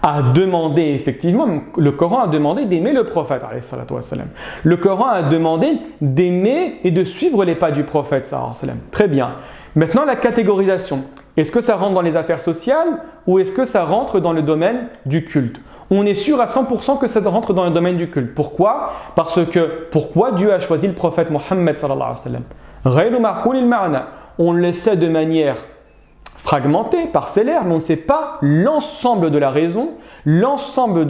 a demandé effectivement, le Coran a demandé d'aimer le prophète alayhi salatu wassalam. Le Coran a demandé d'aimer et de suivre les pas du prophète sallallahu alayhi wa sallam. Très bien. Maintenant la catégorisation. Est-ce que ça rentre dans les affaires sociales ou est-ce que ça rentre dans le domaine du culte? On est sûr à 100% que ça rentre dans le domaine du culte. Pourquoi? Parce que pourquoi Dieu a choisi le prophète Mohammed sallallahu alayhi wa sallam? On le sait de manière fragmentée, parcellaire, mais on ne sait pas l'ensemble de la raison, l'ensemble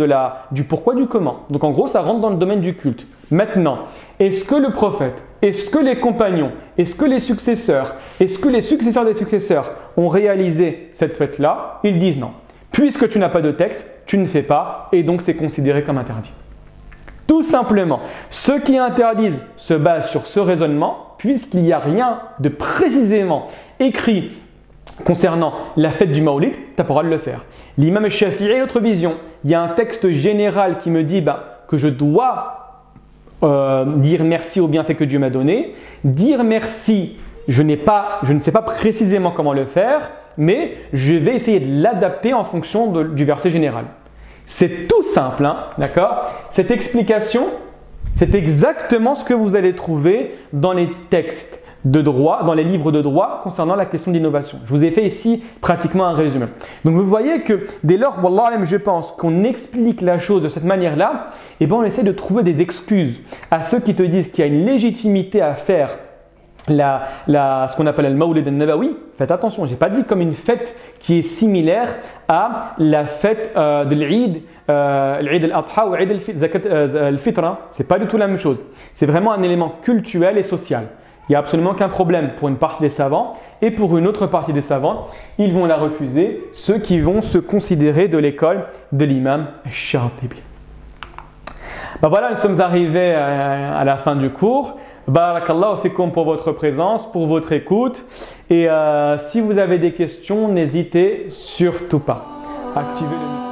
du pourquoi, du comment. Donc en gros, ça rentre dans le domaine du culte. Maintenant, est-ce que le prophète, est-ce que les compagnons, est-ce que les successeurs, est-ce que les successeurs des successeurs ont réalisé cette fête-là? Ils disent non. Puisque tu n'as pas de texte, tu ne fais pas et donc c'est considéré comme interdit. Tout simplement, ceux qui interdisent se basent sur ce raisonnement, puisqu'il n'y a rien de précisément écrit concernant la fête du Mawlid, tu as pas le droit de le faire. L'imam Shafi'i a une autre vision. Il y a un texte général qui me dit que je dois dire merci au bienfait que Dieu m'a donné. Dire merci, je ne sais pas précisément comment le faire, mais je vais essayer de l'adapter en fonction du verset général. C'est tout simple, hein, d'accord? Cette explication, c'est exactement ce que vous allez trouver dans les textes de droit, dans les livres de droit concernant la question de l'innovation. Je vous ai fait ici pratiquement un résumé. Donc vous voyez que dès lors, wallah alam, je pense qu'on explique la chose de cette manière-là, et ben on essaie de trouver des excuses à ceux qui te disent qu'il y a une légitimité à faire ce qu'on appelle le Mawlid al-Nabawi. Faites attention, je n'ai pas dit comme une fête qui est similaire à la fête de l'Eid, l'Eid al-Adha ou l'Eid al-Fitra. Ce n'est pas du tout la même chose. C'est vraiment un élément culturel et social. Il n'y a absolument aucun problème pour une partie des savants, et pour une autre partie des savants, ils vont la refuser, ceux qui vont se considérer de l'école de l'imam Shatibi. Ben voilà, nous sommes arrivés à la fin du cours. Barakallahu fikum pour votre présence, pour votre écoute. Et si vous avez des questions, n'hésitez surtout pas. Activez le micro.